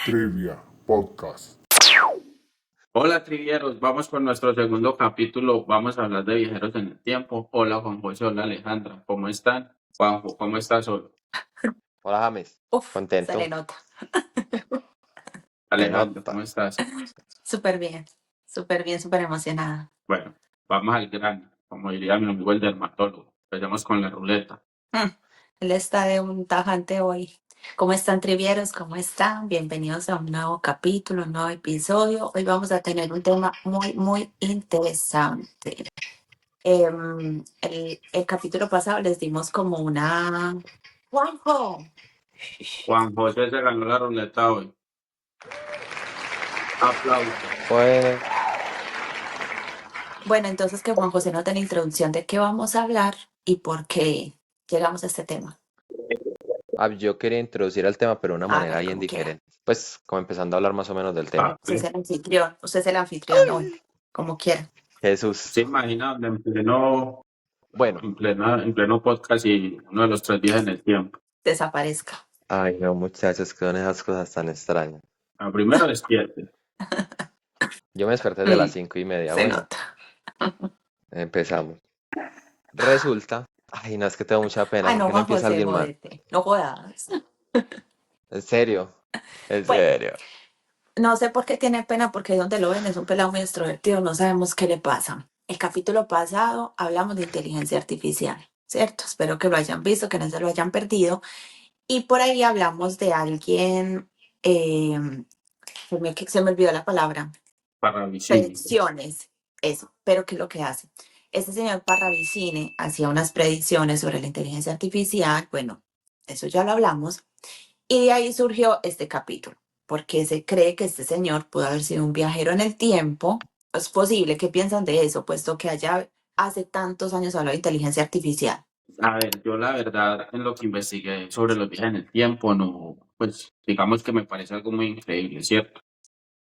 Trivia Podcast. Hola trivieros, vamos con nuestro segundo capítulo, vamos a hablar de viajeros en el tiempo. Hola Juan José, hola Alejandra, ¿cómo están? Juanjo, ¿cómo estás hoy? Hola James, Uf, se contento. le nota. Alejandra, nota. ¿cómo estás? Súper bien, súper emocionada. Bueno, vamos al grano, como diría mi amigo el dermatólogo. Empecemos con la ruleta. Él está de un tajante hoy. ¿Cómo están, trivieros? ¿Cómo están? Bienvenidos a un nuevo capítulo, un nuevo episodio. Hoy vamos a tener un tema muy interesante. El capítulo pasado les dimos como una... ¡Juanjo! Juan José se ganó la ruleta hoy. Aplausos. Pues, Bueno, entonces que Juan José nos dé la introducción de qué vamos a hablar y por qué llegamos a este tema. yo quería introducir el tema, pero de una manera Hágale bien como quiera. diferente. Pues, como empezando a hablar más o menos del tema. Usted es el anfitrión, hoy, como quiera. Jesús. ¿Se imagina en pleno Bueno, podcast y uno de los 3 días en el tiempo? Desaparezca. ay no, muchachos, que son esas cosas tan extrañas. Primero despierte. Yo me desperté de las 5:30. Se Bueno, nota. empezamos. Resulta, ay no, es que tengo mucha pena, Ay, ¿por no, qué no Juan empieza José, alguien más? jódete. No jodas. En serio, en Bueno, serio. no sé por qué tiene pena, porque donde lo ven es un pelado muy extrovertido, no sabemos qué le pasa. El capítulo pasado hablamos de inteligencia artificial, ¿cierto? Espero que lo hayan visto, que no se lo hayan perdido. Y por ahí hablamos de alguien, se me olvidó la palabra, Parravicini. predicciones, eso, pero ¿qué es lo que hace? Este señor Parravicini hacía unas predicciones sobre la inteligencia artificial, bueno, eso ya lo hablamos, y de ahí surgió este capítulo, porque se cree que este señor pudo haber sido un viajero en el tiempo. Es posible, ¿qué piensan de eso? Puesto que allá hace tantos años habló de inteligencia artificial. A ver, yo la verdad en lo que investigué sobre los viajes en el tiempo, no, pues digamos que me parece algo muy increíble, ¿cierto?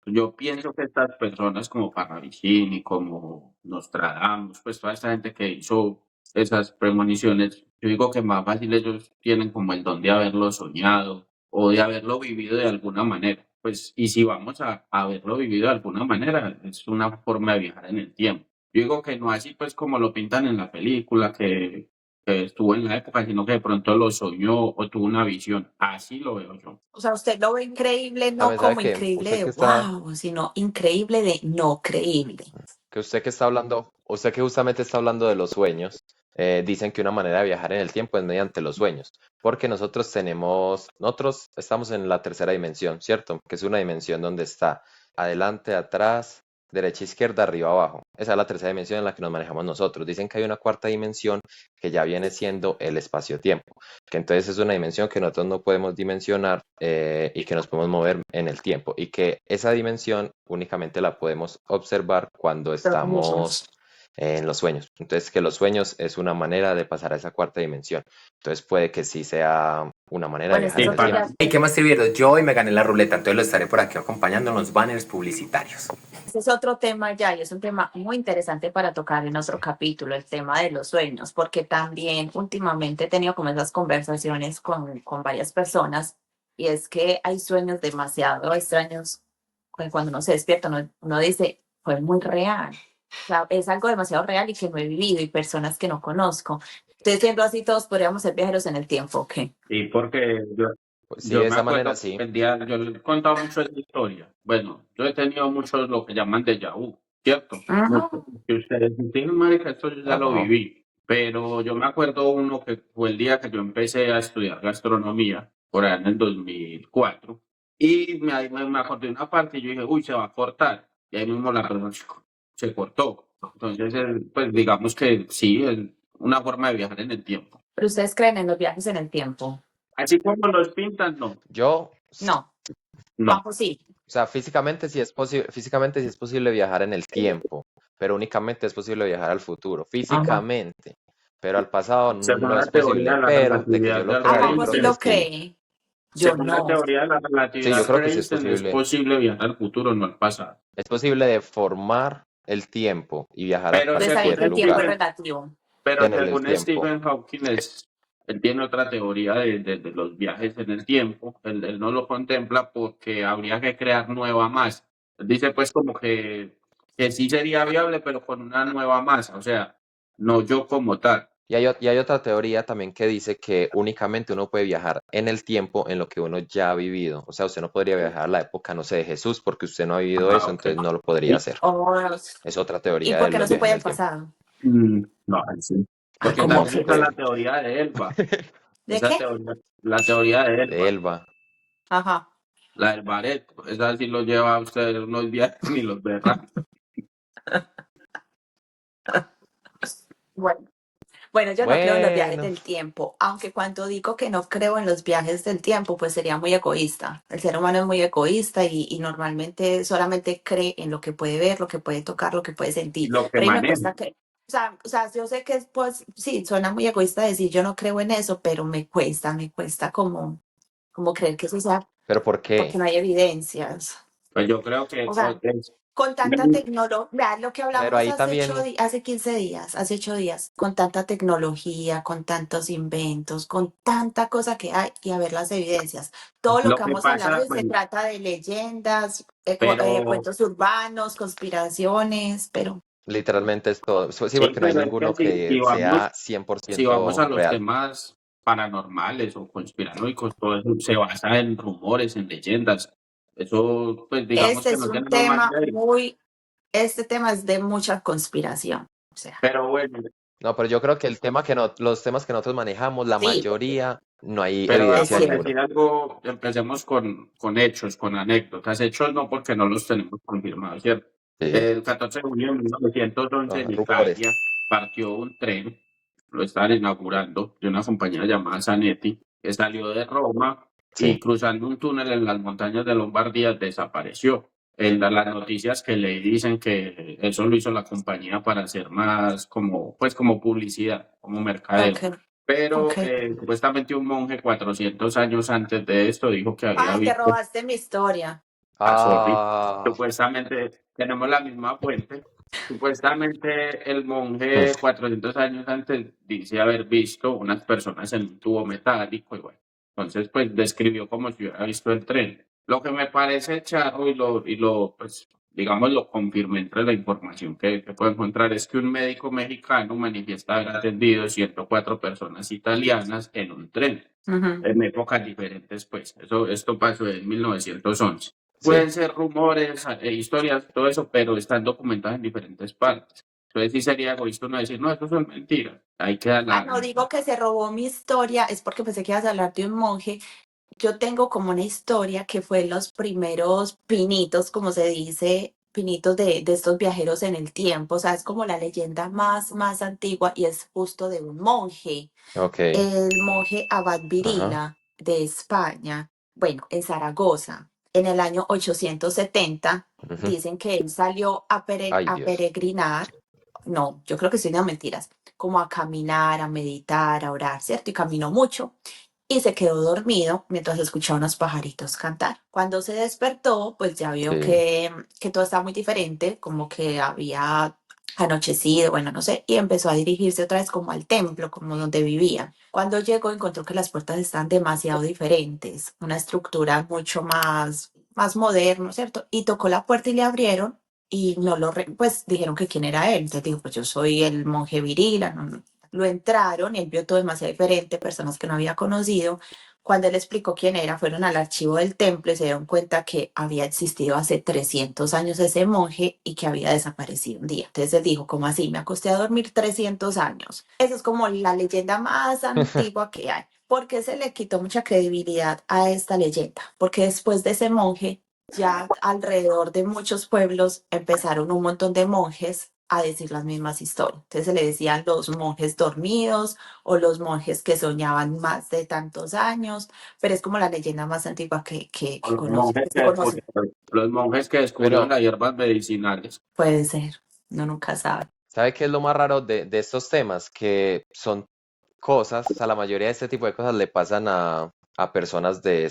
Yo pienso que estas personas como Parravicini, como Nostradamus, pues toda esta gente que hizo esas premoniciones, yo digo que más fácil ellos tienen como el don de haberlo soñado o de haberlo vivido de alguna manera. Pues, y si vamos a haberlo vivido de alguna manera, es una forma de viajar en el tiempo. Yo digo que no así pues como lo pintan en la película, que estuvo en la época, sino que de pronto lo soñó o tuvo una visión. Así lo veo yo. O sea, usted lo ve increíble, no James, ¿sabe como qué? increíble Usted de que está, wow, sino increíble de no creíble. usted que justamente está hablando de los sueños, dicen que una manera de viajar en el tiempo es mediante los sueños, porque nosotros estamos en la tercera dimensión, ¿cierto? Que es una dimensión donde está adelante, atrás, derecha, izquierda, arriba, abajo. Esa es la tercera dimensión en la que nos manejamos nosotros. Dicen que hay una cuarta dimensión que ya viene siendo el espacio-tiempo, que entonces es una dimensión que nosotros no podemos dimensionar y que nos podemos mover en el tiempo, y que esa dimensión únicamente la podemos observar cuando estamos en los sueños. Entonces, que los sueños es una manera de pasar a esa cuarta dimensión. Entonces, puede que sí sea una manera de Bueno, viajar este es en el otro tiempo. ya, ¿Y qué más trivieros? Yo hoy me gané la ruleta, entonces lo estaré por aquí acompañando en los banners publicitarios. este es otro tema ya, y es un tema muy interesante para tocar en nuestro capítulo, el tema de los sueños, porque también últimamente he tenido como esas conversaciones con varias personas, y es que hay sueños demasiado extraños, que cuando uno se despierta, uno dice, fue muy real. O sea, es algo demasiado real y que no he vivido, y personas que no conozco. Entonces, siendo así, todos podríamos ser viajeros en el tiempo, ¿ok? Y porque Pues sí, yo de me esa manera acuerdo sí. el día, yo le he contado mucho esa historia. Bueno, yo he tenido muchos lo que llaman déjà vu, ¿cierto? Ajá. Muchos. Que ustedes dicen, marica, esto yo ya lo Ajá. viví. Pero yo me acuerdo uno que fue el día que yo empecé a estudiar gastronomía, por allá en el 2004. Y me acordé de una parte y yo dije, uy, se va a cortar. Y ahí mismo la persona se cortó. Entonces, pues digamos que sí, es una forma de viajar en el tiempo. Pero ustedes creen en los viajes en el tiempo. Así como los pintan, no. Yo, No, No. Juanjo sí. o sea, físicamente sí es posible viajar en el tiempo, pero únicamente es posible viajar al futuro, Ajá. físicamente, pero al pasado Según no la es teoría posible, de la pero de que relatividad yo de lo Ah, crearía, Juanjo sí creo Einstein, que lo sí. cree. Yo según la no. teoría de la Sí, yo relatividad creo de que sí es Einstein, es posible. posible viajar al futuro, no al pasado. Es posible deformar el tiempo y viajar a Pero Entonces ahí cualquier el tiempo es lugar Stephen, relativo. pero en el según tiempo. Stephen Hawking, él tiene otra teoría de los viajes en el tiempo. Él no lo contempla porque habría que crear nueva masa. Él dice pues como que sí sería viable, pero con una nueva masa, o sea, no yo como tal. Y hay otra teoría también que dice que únicamente uno puede viajar en el tiempo en lo que uno ya ha vivido. O sea, usted no podría viajar a la época, no sé, de Jesús, porque usted no ha vivido Ah, eso, ok. entonces no lo podría hacer. Oh, Es otra ¿y teoría por de qué no los se viajes puede en al el tiempo. pasado? No, ahí sí. Ah, Porque ¿Cómo ¿cómo no se también se está puede? la puede? teoría de Elba. ¿De Esa qué? teoría, la teoría de De Elba, Elba. Ajá. la del Bareto. Esa sí lo lleva a usted unos viajes ni los verá. Bueno. Bueno, yo no creo en los viajes Bueno, del tiempo, aunque cuando digo que no creo en los viajes del tiempo, pues sería muy egoísta. El ser humano es muy egoísta y normalmente solamente cree en lo que puede ver, lo que puede tocar, lo que puede sentir. Lo que Pero a mí me maneja. cuesta que, o sea, yo sé que pues sí, suena muy egoísta decir yo no creo en eso, pero me cuesta como creer que eso sea pero ¿por porque qué? no hay evidencias. Pues yo creo que O sea, con tanta tecnología, lo que Pero hablamos ahí también, hace 15 días, hace 8 días, con tanta tecnología, con tantos inventos, con tanta cosa que hay y a ver las evidencias. Todo lo lo que que vamos hablando pasa, se pues, trata de leyendas, pero cuentos urbanos, conspiraciones, pero literalmente es todo. Sí, sí, porque no hay pero es que ninguno que vamos, sea si vamos 100% a los real. temas paranormales o conspiranoicos, todo eso se basa en rumores, en leyendas. Eso, pues digamos este que es no un tenemos más tema de ahí. este tema es de mucha conspiración. O sea, Pero bueno, No, pero yo creo que el tema que no, los temas que nosotros manejamos, la sí, mayoría, no hay pero es evidencia por cierto. ninguna. decir algo, empecemos con hechos, con anécdotas. Hechos no porque no los tenemos confirmados, ¿cierto? Sí, El 14 de junio de 1911 ajá, en rumores. Italia partió un tren, lo estaban inaugurando, de una compañía llamada Zanetti, que salió de Roma y Sí, cruzando un túnel en las montañas de Lombardía desapareció. En las noticias que leí dicen que eso lo hizo la compañía para hacer más como, pues como publicidad, como mercadeo. Ok, ok. Pero supuestamente un monje 400 años antes de esto dijo que había Ay, te visto robaste mi historia. a Sorry. ah, Supuestamente tenemos la misma fuente. Supuestamente el hmm, monje 400 años antes dice haber visto unas personas en un tubo metálico y bueno, entonces pues describió como si hubiera visto el tren. Lo que me parece charro y lo pues digamos lo confirmé entre la información que puedo encontrar es que un médico mexicano manifiesta haber atendido 104 personas italianas en un tren Ujú. en épocas diferentes, pues. Esto pasó en 1911. sí. Pueden ser rumores, historias, todo eso, pero están documentadas en diferentes partes. Entonces sí sería egoísta no decir, no, eso son mentiras. Ahí queda Ah, la... no digo que se robó mi historia, es porque pensé que ibas a hablar de un monje. Yo tengo como una historia que fue los primeros pinitos, como se dice, pinitos de estos viajeros en el tiempo. O sea, es como la leyenda más antigua y es justo de un monje, Ok, el monje Abad ajá. Virila de España, bueno, en Zaragoza, en el año 870. Ujú. Dicen que él salió Ay, a Dios. peregrinar. No, yo creo que estoy dando mentiras, como a caminar, a meditar, a orar, ¿cierto? Y caminó mucho y se quedó dormido mientras escuchaba unos pajaritos cantar. Cuando se despertó, pues ya vio Sí, que todo estaba muy diferente, como que había anochecido, bueno, no sé, y empezó a dirigirse otra vez como al templo, como donde vivía. Cuando llegó, encontró que las puertas están demasiado diferentes, una estructura mucho más moderna, ¿cierto? Y tocó la puerta y le abrieron y no pues dijeron que quién era él. Entonces dijo, pues yo soy el monje Virila. Lo entraron y él vio todo demasiado diferente, personas que no había conocido. Cuando él explicó quién era, fueron al archivo del templo y se dieron cuenta que había existido hace 300 años ese monje y que había desaparecido un día. Entonces él dijo, ¿cómo así? Me acosté a dormir 300 años. Esa es como la leyenda más antigua que hay. ¿Por qué se le quitó mucha credibilidad a esta leyenda? Porque después de ese monje ya alrededor de muchos pueblos empezaron un montón de monjes a decir las mismas historias. Entonces se le decían los monjes dormidos o los monjes que soñaban más de tantos años, pero es como la leyenda más antigua que Los conoce, monjes que que se conoce. los monjes que descubrieron Pero, las hierbas medicinales. Puede ser, uno nunca sabe. ¿sabe qué es lo más raro de estos temas? Que son cosas, o sea, la mayoría de este tipo de cosas le pasan a personas de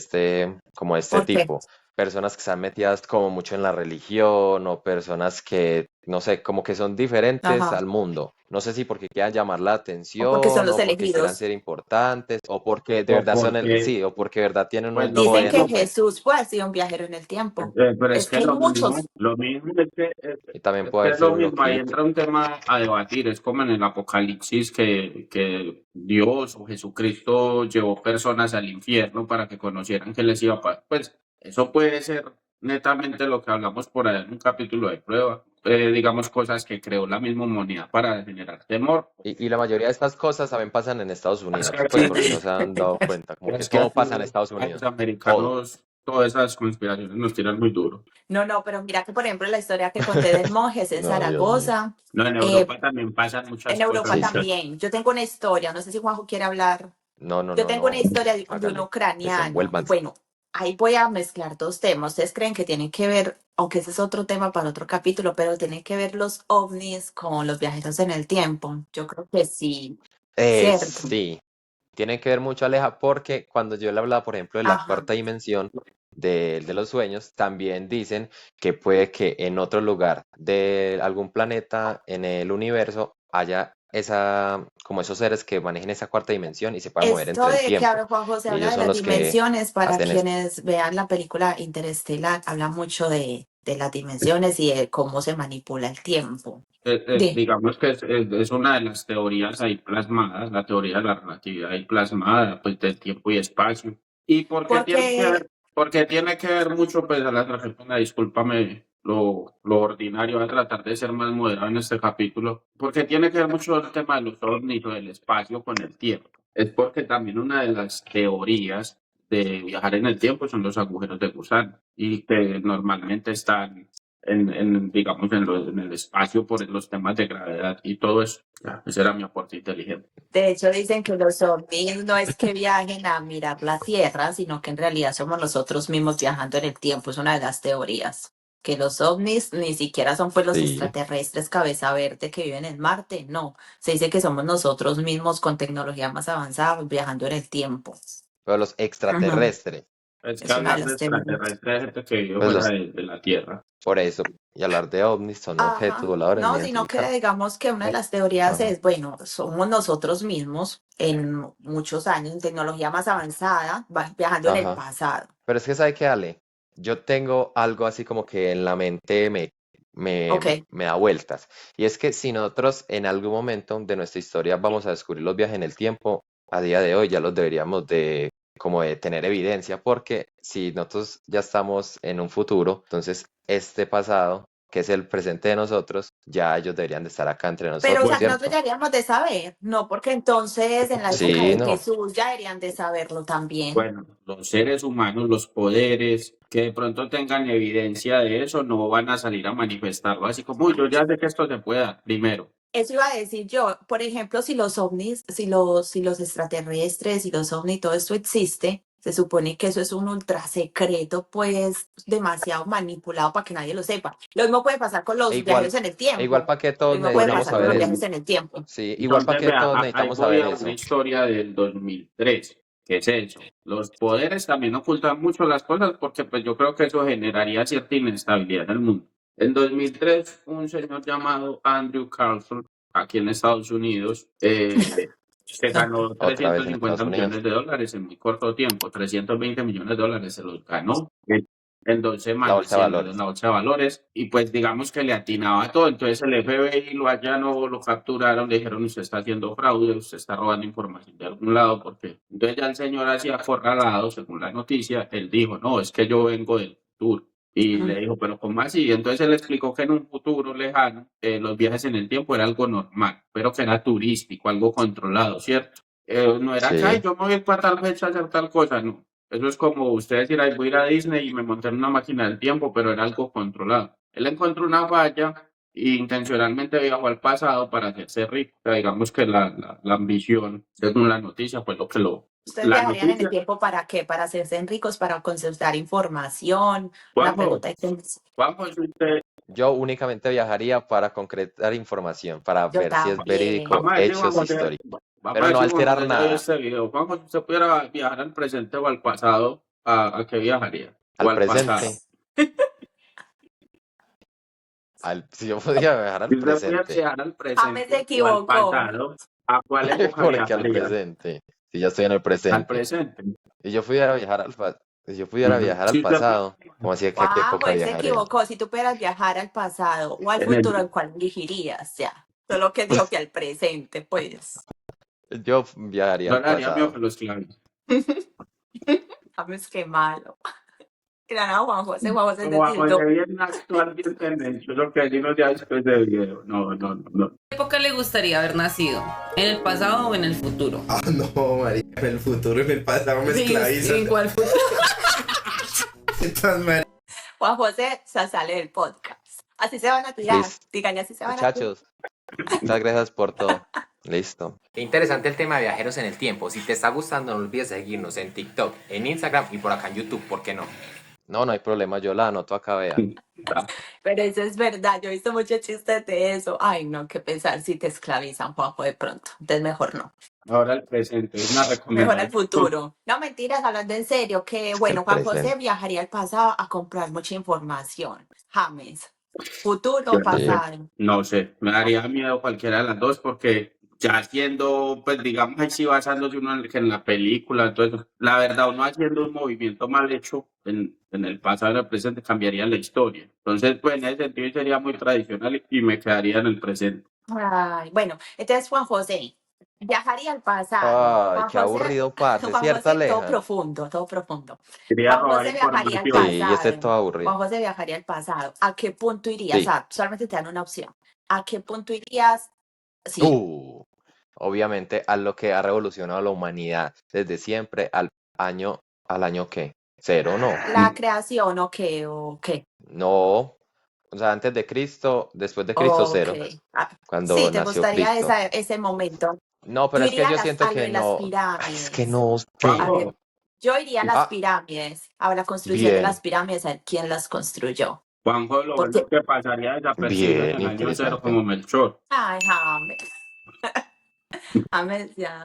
como de este ¿Por qué? tipo. Personas que están metidas como mucho en la religión o personas que, no sé, como que son diferentes Ajá. al mundo. No sé si porque quieran llamar la O porque son atención los o porque quieran elegidos. ser importantes o porque de O verdad porque, sí, o porque de verdad tienen pues un lo Dicen poder que mismo, súper. Jesús fue así un viajero en el tiempo. pero es Es que que hay muchos. lo mismo es que, Y también es puede que haber es lo sido un mismo, ahí loquito. entra un tema a debatir, es como en el Apocalipsis que Dios o Jesucristo llevó personas al infierno para que conocieran que les iba a pasar. Pues eso puede ser netamente lo que hablamos por ahí en un capítulo de prueba, digamos cosas que creó la misma humanidad para generar temor. Y la mayoría de estas cosas también pasan en Estados Es que Unidos, pues aquí, por si no se han dado cuenta, como que es que todo aquí pasa en Estados a los Unidos, todo. americanos todas esas conspiraciones nos tiran muy duro. No, pero mira que por ejemplo la historia que conté del monje es en No, Dios mío. Zaragoza, No, en eh, Europa también pasan en muchas Europa Sí, cosas. sí. también. Yo tengo una historia, no sé si Juanjo quiere hablar. No, no, Yo no, tengo una no. historia de un Hágale. ucraniano y Desenvuélvanse. bueno, ahí voy a mezclar dos temas. Ustedes creen que tienen que ver, aunque ese es otro tema para otro capítulo, pero tienen que ver los ovnis con los viajeros en el tiempo. Yo creo que sí, cierto. Sí. Tiene que ver mucho, Aleja, porque cuando yo le hablaba, por ejemplo, de la Ajá. cuarta dimensión de los sueños, también dicen que puede que en otro lugar de algún planeta en el universo haya como esos seres que manejen esa cuarta dimensión y se puedan mover Esto entre el de que tiempo. ahora Juan José Y habla ellos de son las los que dimensiones, para hacen esto. quienes vean la película Interestelar, habla mucho de las dimensiones y de cómo se manipula el tiempo. Digamos que es una de las teorías ahí plasmadas, la teoría de la relatividad ahí plasmada, pues del tiempo y espacio. ¿Y por qué tiene que Porque ver? Porque tiene que ver mucho, pues a la persona, discúlpame lo ordinario, voy a tratar de ser más moderado en este capítulo, porque tiene que ver mucho el tema de los ovnis o del espacio con el tiempo. Es porque también una de las teorías de viajar en el tiempo son los agujeros de gusano y que normalmente están digamos, en el espacio por los temas de gravedad y todo eso. Ya, ese era mi aporte inteligente. de hecho dicen que los ovnis no es que viajen a mirar la Tierra, sino que en realidad somos nosotros mismos viajando en el tiempo. Es una de las teorías. Que los ovnis ni siquiera son pues los Sí. extraterrestres cabeza verde que viven en Marte, no. Se dice que somos nosotros mismos con tecnología más avanzada viajando en el tiempo. Pero los Ujú. extraterrestres, Es que Es una de hablar de las teorías. extraterrestres es gente que vive pues fuera los, de la Tierra. por eso, y hablar de ovnis son objetos Ajá, voladores no no, sino que identificados. digamos que una de las teorías Ajá. es, bueno, somos nosotros mismos en muchos años, en tecnología más avanzada, viajando en el Ajá. pasado. Pero es que, ¿sabe qué, Ale? Yo tengo algo así como que en la mente Ok, me da vueltas. Y es que si nosotros en algún momento de nuestra historia vamos a descubrir los viajes en el tiempo, a día de hoy ya los deberíamos como de tener evidencia, porque si nosotros ya estamos en un futuro, entonces este pasado, que es el presente de nosotros, ya ellos deberían de estar acá entre pero o nosotros, sea, Bueno, nosotros ¿cierto? ya deberíamos de saber, no, porque entonces en la época Sí, de no. Jesús ya deberían de saberlo también. bueno, los seres humanos, los poderes que de pronto tengan evidencia de eso, no van a salir a manifestarlo. Así como, "Uy, yo ya sé que esto se pueda, primero. Eso iba a decir yo, por ejemplo, si los ovnis, si los extraterrestres, si los ovnis, todo esto existe, se supone que eso es un ultra secreto, pues demasiado manipulado para que nadie lo sepa. Lo mismo puede pasar con E los igual, viajes en el e igual tiempo. para que Lo todos mismo puede Por necesitamos pasar con saber los eso, viajes eso. en el tiempo. Sí, igual para entonces, que vea, todos ahí necesitamos voy saber a una eso. historia del 2003. ¿Qué es eso? Los poderes también ocultan mucho las cosas porque pues yo creo que eso generaría cierta inestabilidad en el mundo. En 2003, un señor llamado Andrew Carlson, aquí en Estados Unidos, se ganó Otra vez en 350 Estados Unidos. millones de dólares en muy corto tiempo. 320 millones de dólares se los ganó en 2 La semanas, bolsa de sí, en valores. la bolsa de valores, y pues digamos que le atinaba a todo. Entonces el FBI lo allanó, lo capturaron, le dijeron: usted está haciendo fraude, usted está robando información de algún lado, porque entonces ya el señor hacía acorralado, según la noticia, él dijo: no, es que yo vengo del futuro. Y le dijo: pero ¿cómo así? Entonces él explicó que en un futuro lejano los viajes en el tiempo era algo normal, pero que era turístico, algo controlado, ¿cierto? No era que: ay, Sí, yo me voy para tal fecha a hacer tal cosa, no. Eso es como usted decir: ay, voy a ir a Disney y me monté en una máquina del tiempo, pero era algo controlado. Él encontró una falla y intencionalmente viajó al pasado para hacerse rico. O sea, digamos que la ambición, según la noticia, pues lo que lo... ¿Ustedes La viajarían en el noticia, tiempo para qué? ¿Para hacerse ricos, para consultar información? Una Juanjo, pregunta extensa. Juanjo, si usted, Yo únicamente viajaría para concretar información, para Yo ver si es también. verídico, vamos a decir, Juan hechos José, históricos, vamos a pero no decir, Juan alterar José ya vio nada. este video. Juan José, si usted pudiera viajar al presente o al pasado, ¿a qué viajaría? O Al al pasado. presente, si yo podía viajar al Si usted pudiera presente, viajar al James se presente o al equivocó. pasado, ¿a cuál época porque al viajaría? presente, si ya estoy en el Al presente, presente. si yo pudiera viajar si yo pudiera Ujú. viajar al Si usted pasado, ¿cómo así que a qué Juanjo, época él se viajaría? equivocó. Si tú pudieras viajar al pasado o al en futuro, el, ¿en cuál elegirías? Ya. Solo que dijo que al presente, pues. Yo viajaría yo al le haría mío pasado. que los claves. James, qué malo. Era a Juanjo, ese Juanjo se Como a José destiltó. bien actual, bien tendencioso que digo ya después del video. No, no, no, no. ¿Qué época le gustaría haber nacido? ¿En el pasado o en el futuro? Ah, no, María, en el futuro, en el pasado me Sí, esclavizan. ¿en cuál futuro? Entonces, María, Juan José se sale del podcast. Así se van a tirar. Listo. Digan, así se van a tirar. Muchachos, muchas gracias por todo. Listo. Qué interesante el tema de viajeros en el tiempo. Si te está gustando, no olvides seguirnos en TikTok, en Instagram y por acá en YouTube, ¿por qué no? No, no hay problema, yo la anoto acá, vea. Pero eso es verdad. Yo he visto muchos chistes de eso. Ay, no, qué pensar si te esclavizan, Juanjo, de pronto. Entonces mejor no. Ahora el presente, es una Mejor recomendación. el futuro. No, mentiras, hablando en serio, que bueno, El Juan José presente. viajaría al pasado a comprar mucha información. James, futuro Yo o no sé, pasado. no sé, me daría miedo cualquiera de las dos porque ya haciendo, pues digamos ahí sí basándose uno en la película, entonces la verdad uno haciendo un movimiento mal hecho en el pasado y en el presente cambiaría la historia. Entonces, pues en ese sentido sería muy tradicional y me quedaría en el presente. Ay, bueno, entonces Juan José viajaría al pasado. Ay, Juan qué José, aburrido, parce, Juan ¿cierto, José, todo Aleja? profundo, todo profundo. Quería Juan robar José viajaría al información. Sí, ese es todo pasado. aburrido. Juan José viajaría al pasado. ¿A qué punto irías? O Sí. sea, solamente te dan una opción. ¿A qué punto irías? Sí. Obviamente a lo que ha revolucionado la humanidad desde siempre al año ¿qué? Cero, ¿no? ¿La creación o qué? ¿O qué? No, o sea, antes de Cristo, después de Cristo, Ok. cero, Ah, cuando sí, ¿te nació gustaría Cristo. ese momento? No, Yo pero es que iría yo siento a lo que de las no, es que pirámides. no A sé. ver, yo iría a las Ah, pirámides, a la construcción de las bien, pirámides, a ver quién las construyó. Juanjo, lo bueno Porque, que pasaría desapercibido en bien, el año cero interesante. como Melchor. ay, James, James, ya.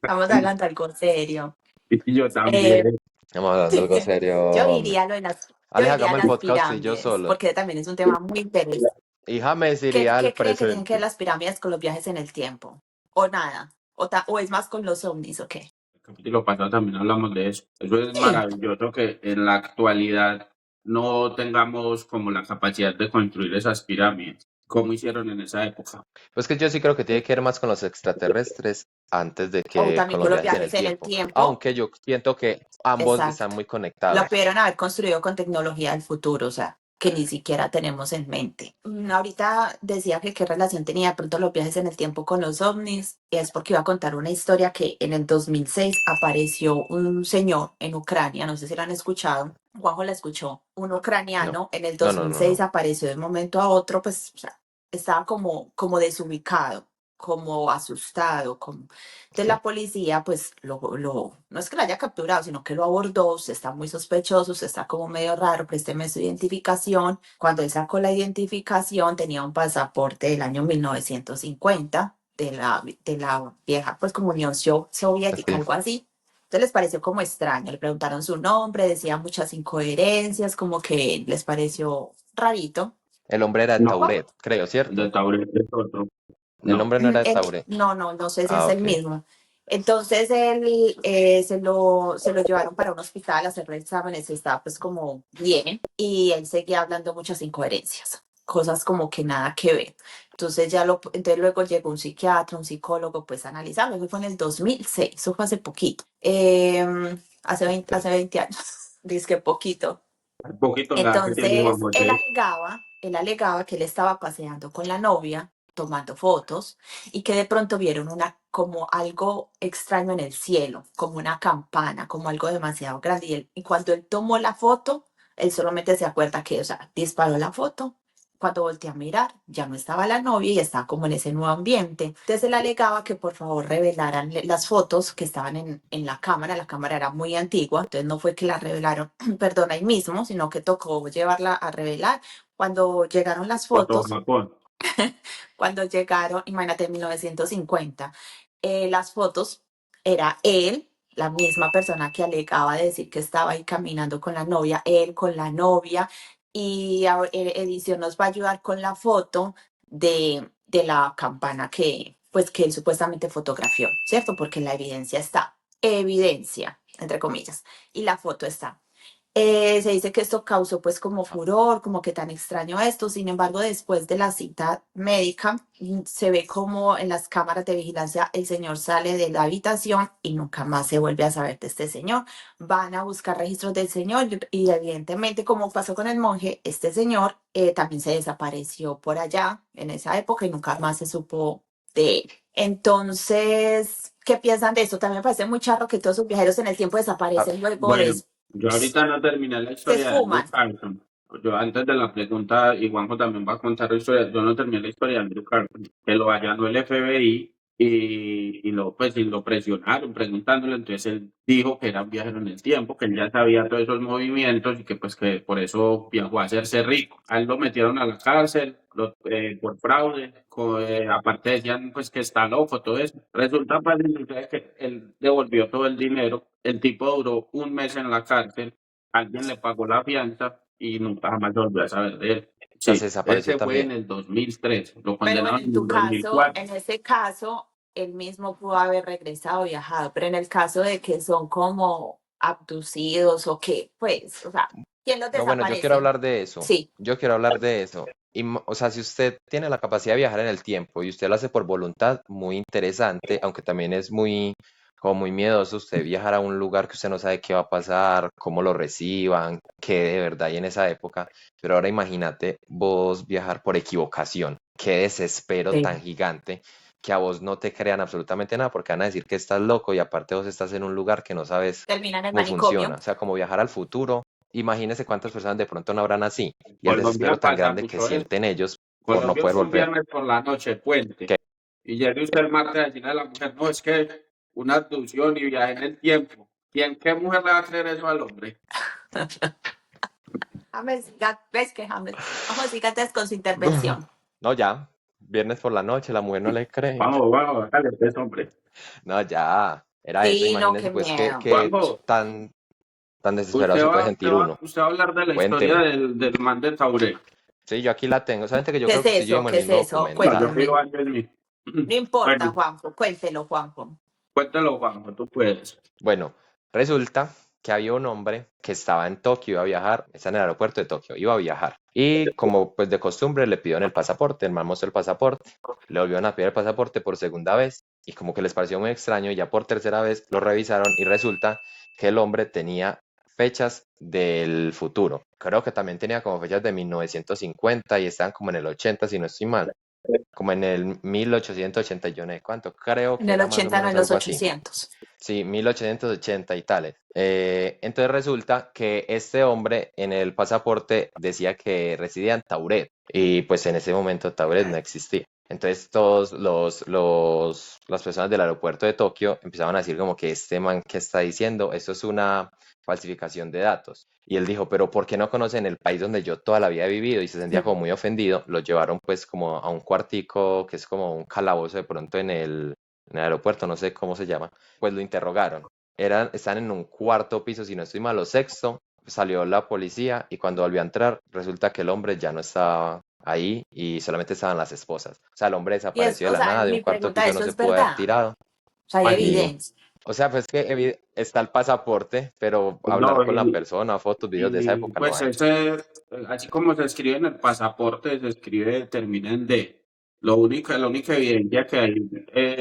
Estamos hablando algo serio. Y yo Eh, también. Vamos hablando algo serio, yo hombre. iría a lo de las, yo Aleja, iría a hagamos el las podcast tú y yo pirámides, solos. porque también es un tema muy interesante. Y James ¿Qué, iría al qué creen que tienen que ver presente. las pirámides con los viajes en el tiempo? ¿O nada? ¿O es más con los ovnis o qué? El capítulo pasado también hablamos de eso. Eso es Sí. maravilloso que en la actualidad no tengamos como la capacidad de construir esas pirámides, como hicieron en esa época. Pues que yo sí creo que tiene que ver más con los extraterrestres antes de O que también con con los los viajes en el viajes en el tiempo. tiempo. Aunque yo siento que ambos están Exacto. muy Lo conectados. pudieron haber construido con tecnología del futuro, o sea, que ni siquiera tenemos en mente. Ahorita decía que qué relación tenía de pronto los viajes en el tiempo con los ovnis, y es porque iba a contar una historia que en el 2006 apareció un señor en Ucrania, no sé si lo han escuchado, Juanjo la escuchó, un No, ucraniano en el no, no, no, 2006 no. apareció de un momento a otro, pues, o sea, estaba como desubicado, como asustado, como... Entonces Sí. la policía, pues, no es que lo haya capturado, sino que lo abordó, usted está muy sospechoso, usted está como medio raro, présteme su identificación. Cuando él sacó la identificación, tenía un pasaporte del año 1950, de la vieja, pues, como Unión Soviética, Sí. algo así. Entonces les pareció como extraño, le preguntaron su nombre, decía muchas incoherencias, como que les pareció rarito. El hombre era de No, Tauret, creo, el ¿cierto? de Taurete es otro. El No. nombre no era de Tauret. No sé si es Ah, el ok. mismo. Entonces él se lo llevaron para un hospital a hacerle exámenes, estaba pues como bien y él seguía hablando muchas incoherencias, cosas como que nada que ver. Entonces luego llegó un psiquiatra, un psicólogo pues a analizarlo, eso fue en el 2006, eso fue hace poquito, hace 20 años, dice que poquito. Un poquito la edad que tiene Juan Entonces, José. él alegaba que él estaba paseando con la novia, tomando fotos, y que de pronto vieron como algo extraño en el cielo, como una campana, como algo demasiado grande. Y cuando él tomó la foto, él solamente se acuerda que, o sea, disparó la foto Cuando volteé a mirar, ya no estaba la novia y estaba como en ese nuevo ambiente. Entonces él alegaba que por favor revelaran las fotos que estaban en la cámara era muy antigua, entonces no fue que la revelaron, perdón, ahí mismo, sino que tocó llevarla a revelar. Cuando llegaron las Foto fotos, Japón. cuando llegaron, imagínate, en 1950, las fotos era él, la misma persona que alegaba de decir que estaba ahí caminando con la novia, él con la novia, y Edición nos va a ayudar con la foto de la campana que, pues, que él supuestamente fotografió, ¿cierto? Porque la evidencia está, evidencia, entre comillas, y la foto está. Se dice que esto causó pues como furor, como que tan extraño esto. Sin embargo, después de la cita médica, se ve como en las cámaras de vigilancia el señor sale de la habitación y nunca más se vuelve a saber de este señor. Van a buscar registros del señor y evidentemente, como pasó con el monje, este señor también se desapareció por allá en esa época y nunca más se supo de él. Entonces, ¿qué piensan de esto? También me parece muy charro que todos sus viajeros en el tiempo Ah, desaparecen luego Bueno, de yo ahorita no terminé la se historia de Andrew esfuman. Carlson. Yo antes de la pregunta, y Juanjo también va a contar la historia, yo no terminé la historia de Andrew Carlson, que lo allanó el FBI y lo presionaron preguntándole, entonces él dijo que era un viajero en el tiempo, que él ya sabía todos esos movimientos y que pues que por eso viajó a hacerse rico. A él lo metieron a la cárcel por fraude, aparte decían pues que está loco, todo eso. Resulta pues, que él devolvió todo el dinero, el tipo duró un mes en la cárcel, alguien le pagó la fianza y nunca jamás volvió a saber de él. o sea, se Sí, él desapareció se fue en también. el 2003, lo Pero bueno, condenaron en en tu el caso, 2004. en ese caso, él mismo pudo haber regresado, viajado, pero en el caso de que son como abducidos o que, pues, o sea, ¿quién los No, bueno, yo quiero desaparece? hablar de eso. Sí, Yo quiero hablar de eso. O sea, si usted tiene la capacidad de viajar en el tiempo y usted lo hace por voluntad, muy interesante, aunque también es muy, como muy miedoso usted viajar a un lugar que usted no sabe qué va a pasar, cómo lo reciban, qué de verdad hay en esa época. Pero ahora imagínate vos viajar por equivocación. Qué desespero sí. tan gigante que a vos no te crean absolutamente nada porque van a decir que estás loco y aparte vos estás en un lugar que no sabes Termina en el cómo funciona. manicomio. O sea, como viajar al futuro. Imagínese cuántas personas de pronto no habrán así y el Colombia desespero tan pasa grande que mucho eso. sienten ellos por no Colombia poder fue un volver. viernes por la noche, puente. Que Y llega usted el martes a decirle a la mujer, no, es que una abducción y viaje en el tiempo. ¿Qué mujer le va a creer eso al hombre? James, ves que James, vamos, sigantes con su intervención. No, ya, viernes por la noche, la mujer no le cree. Vamos, dale, pues, hombre. No, ya, era eso. Sí, no, Imagínese qué pues miedo. Juanjo, tan desesperado se puede sentir uno. usted va a hablar de la historia Cuénteme. del man de Tauré. Sí, yo aquí la tengo. Solamente que yo ¿Qué creo es que usted y yo eso? vimos ¿Qué el es mismo eso? No, yo documental. fui Cuéntame. antes de mí. No importa, Bueno, Juanjo, cuéntelo, Juanjo. cuéntelo, Juanjo, tú puedes. Bueno, resulta que había un hombre que estaba en Tokio, iba a viajar, está en el aeropuerto de Tokio, iba a viajar. Y como pues de costumbre le pidieron el pasaporte, el man mostró el pasaporte, le volvieron a pedir el pasaporte por segunda vez y como que les pareció muy extraño y ya por tercera vez lo revisaron y resulta que el hombre tenía fechas del futuro. Creo que también tenía como fechas de 1950 y estaban como en el 80 si no estoy mal, como en el 1880 y yo no sé cuánto, creo En que el era más o 80, no menos en los algo así. 800. Sí, 1880 y tales. Entonces resulta que este hombre en el pasaporte decía que residía en Tauret y pues en ese momento Tauret no existía. Entonces todos las personas del aeropuerto de Tokio empezaban a decir como que este man que está diciendo, esto es una falsificación de datos. Y él dijo, pero ¿por qué no conocen el país donde yo toda la vida he vivido? Y se sentía como muy ofendido. Lo llevaron pues como a un cuartico que es como un calabozo de pronto en el aeropuerto, no sé cómo se llama, pues lo interrogaron. Están en un cuarto piso, si no estoy mal, o sexto, salió la policía y cuando volvió a entrar, resulta que el hombre ya no estaba ahí y solamente estaban las esposas. O sea, el hombre Y es, desapareció de o la sea, nada, de un mi cuarto pregunta, piso no ¿eso se es pudo haber verdad? tirado. O sea, hay Ay, Y, evidencia. o sea, pues que está el pasaporte, pero hablar no, con la persona, fotos, videos de esa y época no pues hay. así como se escribe en el pasaporte, se escribe, termina en D. La única evidencia que hay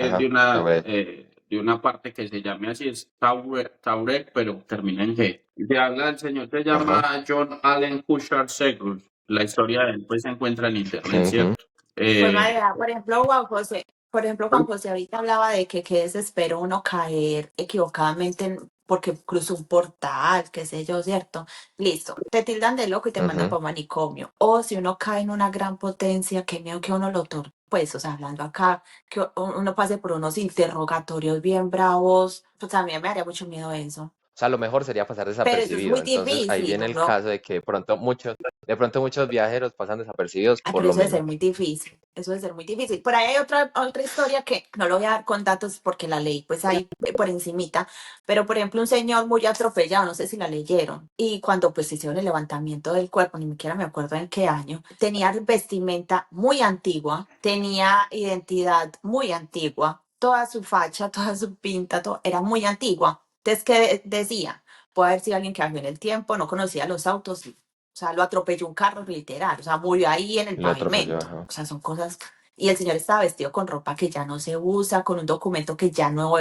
Ajá, a ver. de una parte que se llame así es Taurek, pero termina en G. El señor se Ajá. llama John Allen Cushar Segrus. La historia de él pues se encuentra en internet, Ujú. ¿cierto? Pues Eh, María, por ejemplo, Juan José ahorita hablaba de que qué desespero uno caer equivocadamente porque cruzó un portal, qué sé yo, ¿cierto? Listo, te tildan de loco y te mandan Ujú. para un manicomio. O si uno cae en una gran potencia, qué miedo que uno lo torture. Pues, o sea, hablando acá, que uno pase por unos interrogatorios bien bravos, pues a mí me haría mucho miedo eso. O sea, lo mejor sería pasar Pero eso es desapercibido. muy Entonces ahí difícil, viene el ¿no? caso de que de pronto muchos viajeros pasan desapercibidos Ay, por pero lo eso debe ser mismo. muy difícil. Eso debe ser muy difícil. Por ahí hay otra historia que no lo voy a dar con datos porque la leí pues ahí por encimita. Pero por ejemplo un señor muy atropellado, no sé si la leyeron. Y cuando pues hicieron el levantamiento del cuerpo, ni siquiera me acuerdo en qué año, tenía vestimenta muy antigua, tenía identidad muy antigua, toda su facha, toda su pinta, todo, era muy antigua. Entonces, ¿qué decía? Puede haber sido alguien que viajó en el tiempo, no conocía los autos, o sea, lo atropelló un carro literal, o sea, murió ahí en el Lo atropelló, pavimento. ajá. O sea, son cosas. Y el señor estaba vestido con ropa que ya no se usa, con un documento que ya no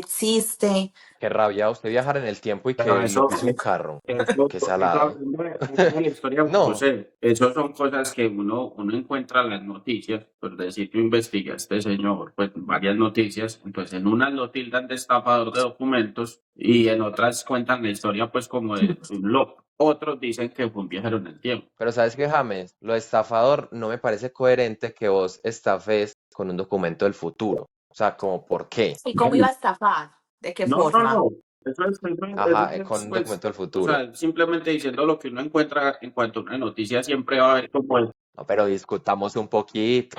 existe. Qué rabia usted viajar en el tiempo y Pero que lo pise un carro. Qué salado. eso de la historia de No, José, eso son cosas que uno encuentra en las noticias, por decir que investiga este señor, pues varias noticias, pues en unas lo tildan de estafador de documentos y en otras cuentan la historia pues como de un loco. Otros dicen que fue un viajero en el tiempo. pero ¿sabes qué, James? Lo de estafador no me parece coherente que vos estafes con un documento del futuro. O sea, como, ¿por qué? ¿Y cómo iba a estafar? ¿De qué No, no, forma? no. Ajá, Eso con es, un pues, documento del o futuro. sea, simplemente diciendo lo que uno encuentra en cuanto a una noticia, siempre va a haber como el, No, pero discutamos un poquito.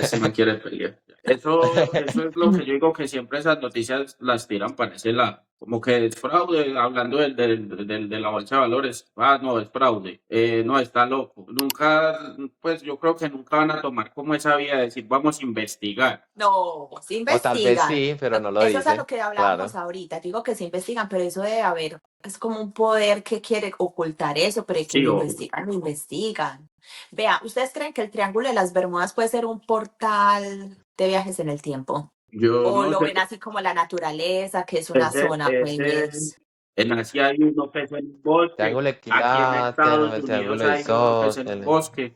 este man quiere pelear. Eso es lo que yo digo, que siempre esas noticias las tiran para ese lado. Como que es fraude, hablando de la bolsa de valores. Ah, no, es fraude. No, está loco. Nunca, pues yo creo que nunca van a tomar como esa vía de decir, vamos a investigar. No, se O tal vez investigan. sí, pero no lo Eso es a lo dicen. que hablábamos Claro. ahorita. Yo digo que se investigan, pero eso debe haber, es como un poder que quiere ocultar eso, pero de que Sí, lo obvio. investigan, lo investigan. Vea, ¿ustedes creen que el Triángulo de las Bermudas puede ser un portal de viajes en el tiempo? Yo ¿O no lo sé. ven así como la naturaleza, que es una zona, Ese, pues? en Asia hay uno que es el bosque. Triángulo Aquí en equilátero, Estados el Unidos triángulo hay uno que es el isósceles. bosque.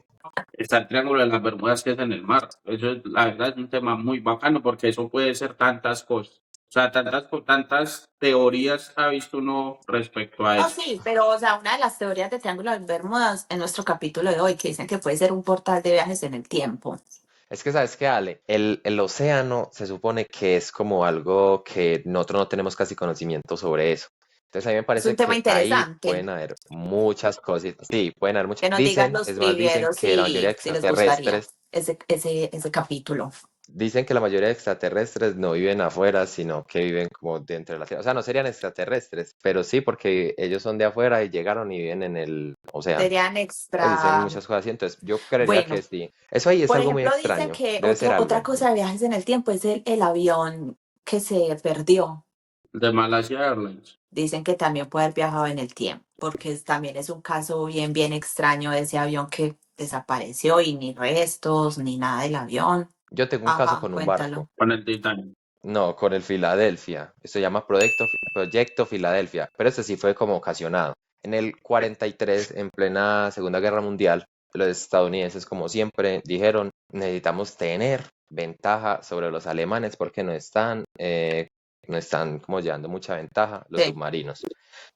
Está el Triángulo de las Bermudas, que es en el mar. Eso es, la verdad, es un tema muy bacano porque eso puede ser tantas cosas. O sea, tantas teorías ha visto uno respecto a No, eso. sí, pero, o sea, una de las teorías de Triángulo de las Bermudas en nuestro capítulo de hoy, que dicen que puede ser un portal de viajes en el tiempo. Es que, ¿sabes qué, Ale? El océano se supone que es como algo que nosotros no tenemos casi conocimiento sobre eso. Entonces, a mí me Es un parece tema que ahí interesante. pueden haber muchas cositas. Sí, pueden haber muchas. Que nos digan Dicen, los es más, dicen trivieros que la mayoría de si les gustaría extraterrestres, ese capítulo. dicen que la mayoría de extraterrestres no viven afuera, sino que viven como dentro de la Tierra. O sea, no serían extraterrestres, pero sí, porque ellos son de afuera y llegaron y viven en el océano. Serían Pues dicen extra. muchas cosas así, entonces yo creería Bueno, que sí. Eso ahí es por algo muy ejemplo, dicen extraño. que Debe ser otra algo. cosa de viajes en el tiempo es el avión que se perdió. De Malaysia Airlines. Dicen que también puede haber viajado en el tiempo, porque también es un caso bien, bien extraño de ese avión que desapareció y ni restos, ni nada del avión. Yo tengo un caso Ajá, con un barco. cuéntalo. Con el Titanic. No, con el Filadelfia. Esto se llama Proyecto Filadelfia, pero este sí fue como ocasionado. En el 43, en plena Segunda Guerra Mundial, los estadounidenses, como siempre, dijeron, necesitamos tener ventaja sobre los alemanes porque no están como llevando mucha ventaja los Sí. submarinos.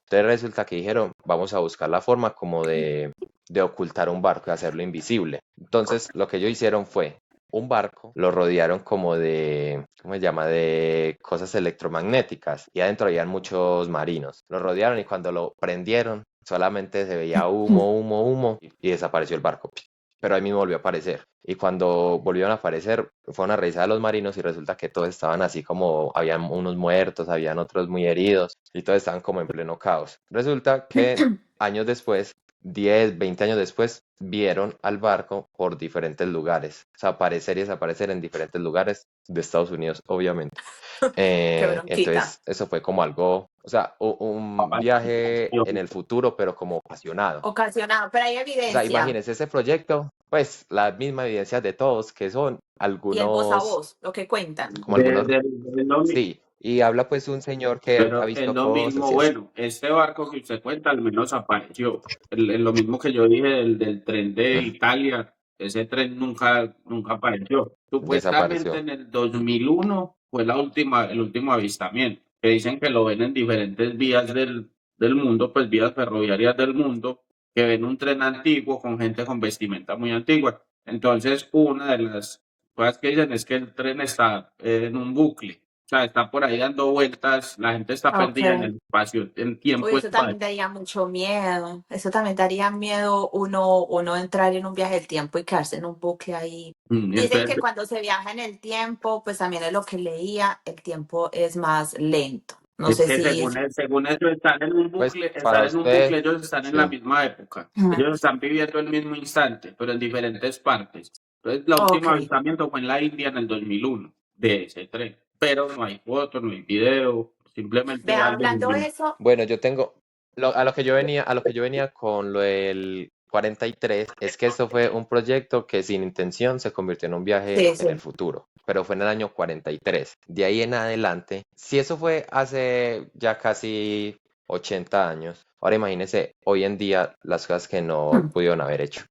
Entonces resulta que dijeron, vamos a buscar la forma como de ocultar un barco y hacerlo invisible. Entonces lo que ellos hicieron fue un barco, lo rodearon como de, ¿cómo se llama? De cosas electromagnéticas y adentro habían muchos marinos. Lo rodearon y cuando lo prendieron solamente se veía humo y desapareció el barco. Pero ahí mismo volvió a aparecer. Y cuando volvieron a aparecer, fueron a revisar a los marinos y resulta que todos estaban así como, habían unos muertos, habían otros muy heridos y todos estaban como en pleno caos. Resulta que años después, 10, 20 años después, vieron al barco por diferentes lugares. O sea, aparecer y desaparecer en diferentes lugares de Estados Unidos, obviamente. Qué bronquita. Entonces, eso fue como algo, o sea, un viaje en el futuro, pero como apasionado. Ocasionado, pero hay O sea, evidencia. imagínense ese proyecto, pues la misma evidencia de todos, que son Y el voz a algunos, voz, lo que cuentan. como algunos, De lo mi- sí, y habla pues un señor que ha pero es visto lo cosas mismo, y así. bueno, este barco que usted cuenta al menos apareció. Lo mismo que yo dije del tren de Mm, Italia, ese tren nunca apareció. Supuestamente desapareció. en el 2001 fue el último avistamiento. que dicen que lo ven en diferentes vías del mundo, pues vías ferroviarias del mundo, que ven un tren antiguo con gente con vestimenta muy antigua. Entonces, una de las cosas que dicen es que el tren está en un bucle, o sea, está por ahí dando vueltas, la gente está Ok. perdida en el espacio, en Uy, eso tiempo-espacio. también daría mucho miedo. Eso también daría miedo uno entrar en un viaje del tiempo y quedarse en un bucle ahí. Y Dicen que entonces, cuando se viaja en el tiempo, pues también es lo que leía, el tiempo es más lento. No es sé que si... según eso Pues para usted, ellos están en la sí. misma época, Ujú. ellos están viviendo el mismo instante, pero en diferentes partes. Entonces, la Ok. última avistamiento fue en la India en el 2001 de ese tren, pero no hay fotos, no hay video, simplemente Vea, alguien hablando de inventó. eso, Bueno, yo tengo, a lo que yo venía con lo del 43, es que esto fue un proyecto que sin intención se convirtió en un viaje sí, en el sí. futuro, pero fue en el año 43. De ahí en adelante, si eso fue hace ya casi 80 años, ahora imagínense hoy en día las cosas que no Mm. pudieron haber hecho.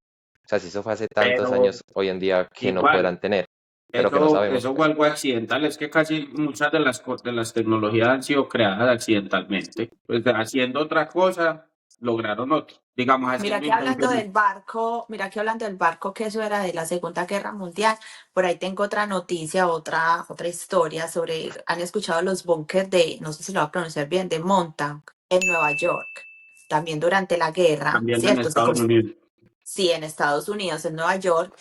O sea, si eso fue hace tantos Pero años, hoy en día que no igual, podrán tener, pero que no sabemos, eso fue pues. algo accidental, es que casi muchas de las tecnologías han sido creadas accidentalmente. Pues haciendo otra cosa, lograron otro. Digamos, Mira haciendo que hablando invenciones. del barco, mira que hablando del barco, que eso era de la Segunda Guerra Mundial, por ahí tengo otra noticia, otra historia sobre, han escuchado los búnkers de, no sé si lo voy a pronunciar bien, de Montauk, en Nueva York, también durante la guerra, También en ¿cierto? Estados Unidos. Sí, en Estados Unidos, en Nueva York,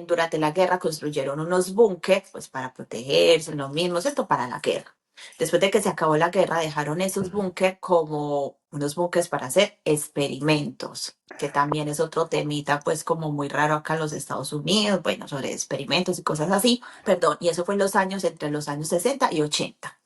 durante la guerra construyeron unos búnkeres, pues para protegerse, lo mismo, ¿cierto? Para la guerra. Después de que se acabó la guerra, dejaron esos búnkeres como unos búnkeres para hacer experimentos, que también es otro temita, pues como muy raro acá en los Estados Unidos, bueno, sobre experimentos y cosas así, perdón, y eso fue en los años, entre los años 60 y 80.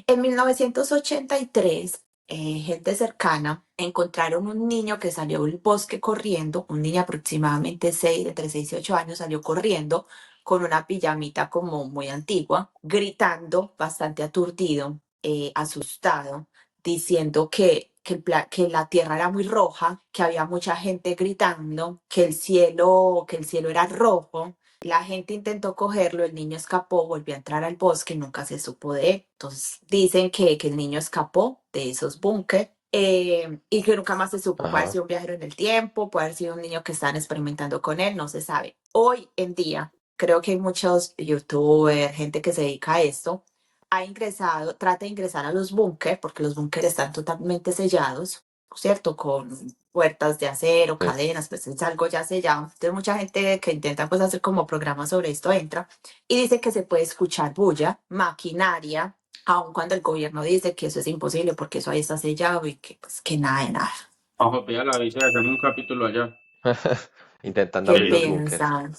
En 1983, gente cercana encontraron un niño que salió del bosque corriendo, un niño aproximadamente entre 6 y 8 años salió corriendo con una pijamita como muy antigua, gritando, bastante aturdido, asustado, diciendo que la tierra era muy roja, que había mucha gente gritando, que el cielo era rojo. La gente intentó cogerlo, el niño escapó, volvió a entrar al bosque y nunca se supo de él. Entonces dicen que el niño escapó de esos búnkeres y que nunca más se supo. Puede haber Ajá. sido un viajero en el tiempo, puede haber sido un niño que estaban experimentando con él, no se sabe. Hoy en día, creo que hay muchos youtubers, gente que se dedica a esto, trata de ingresar a los búnkeres, porque los búnkeres están totalmente sellados, ¿cierto? Con puertas de acero, Sí. cadenas, pues es algo ya sellado. Entonces mucha gente que intenta pues hacer como programas sobre esto entra y dice que se puede escuchar bulla, maquinaria, aun cuando el gobierno dice que eso es imposible porque eso ahí está sellado y que pues que nada de nada. Ojo, pilla la visa, hacemos un capítulo allá. Intentando ¿Qué abrir los Sí. búnkers. piensan?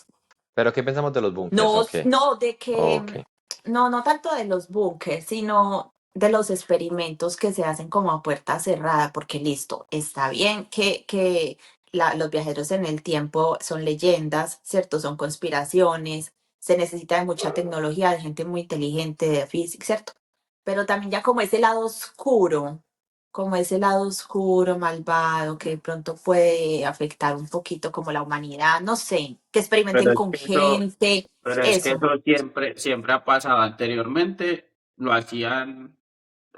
¿Pero qué pensamos de los búnkers? No, ¿O qué? no, de que, Ok. no tanto de los búnkers, sino de los experimentos que se hacen como a puerta cerrada, porque listo, está bien que los viajeros en el tiempo son leyendas, ¿cierto? Son conspiraciones, se necesita de mucha tecnología, de gente muy inteligente, de física, ¿cierto? Pero también ya como ese lado oscuro, malvado, que de pronto puede afectar un poquito como la humanidad, no sé, que experimenten Pero es con que eso, gente, pero es que eso. eso siempre ha pasado. Anteriormente lo hacían,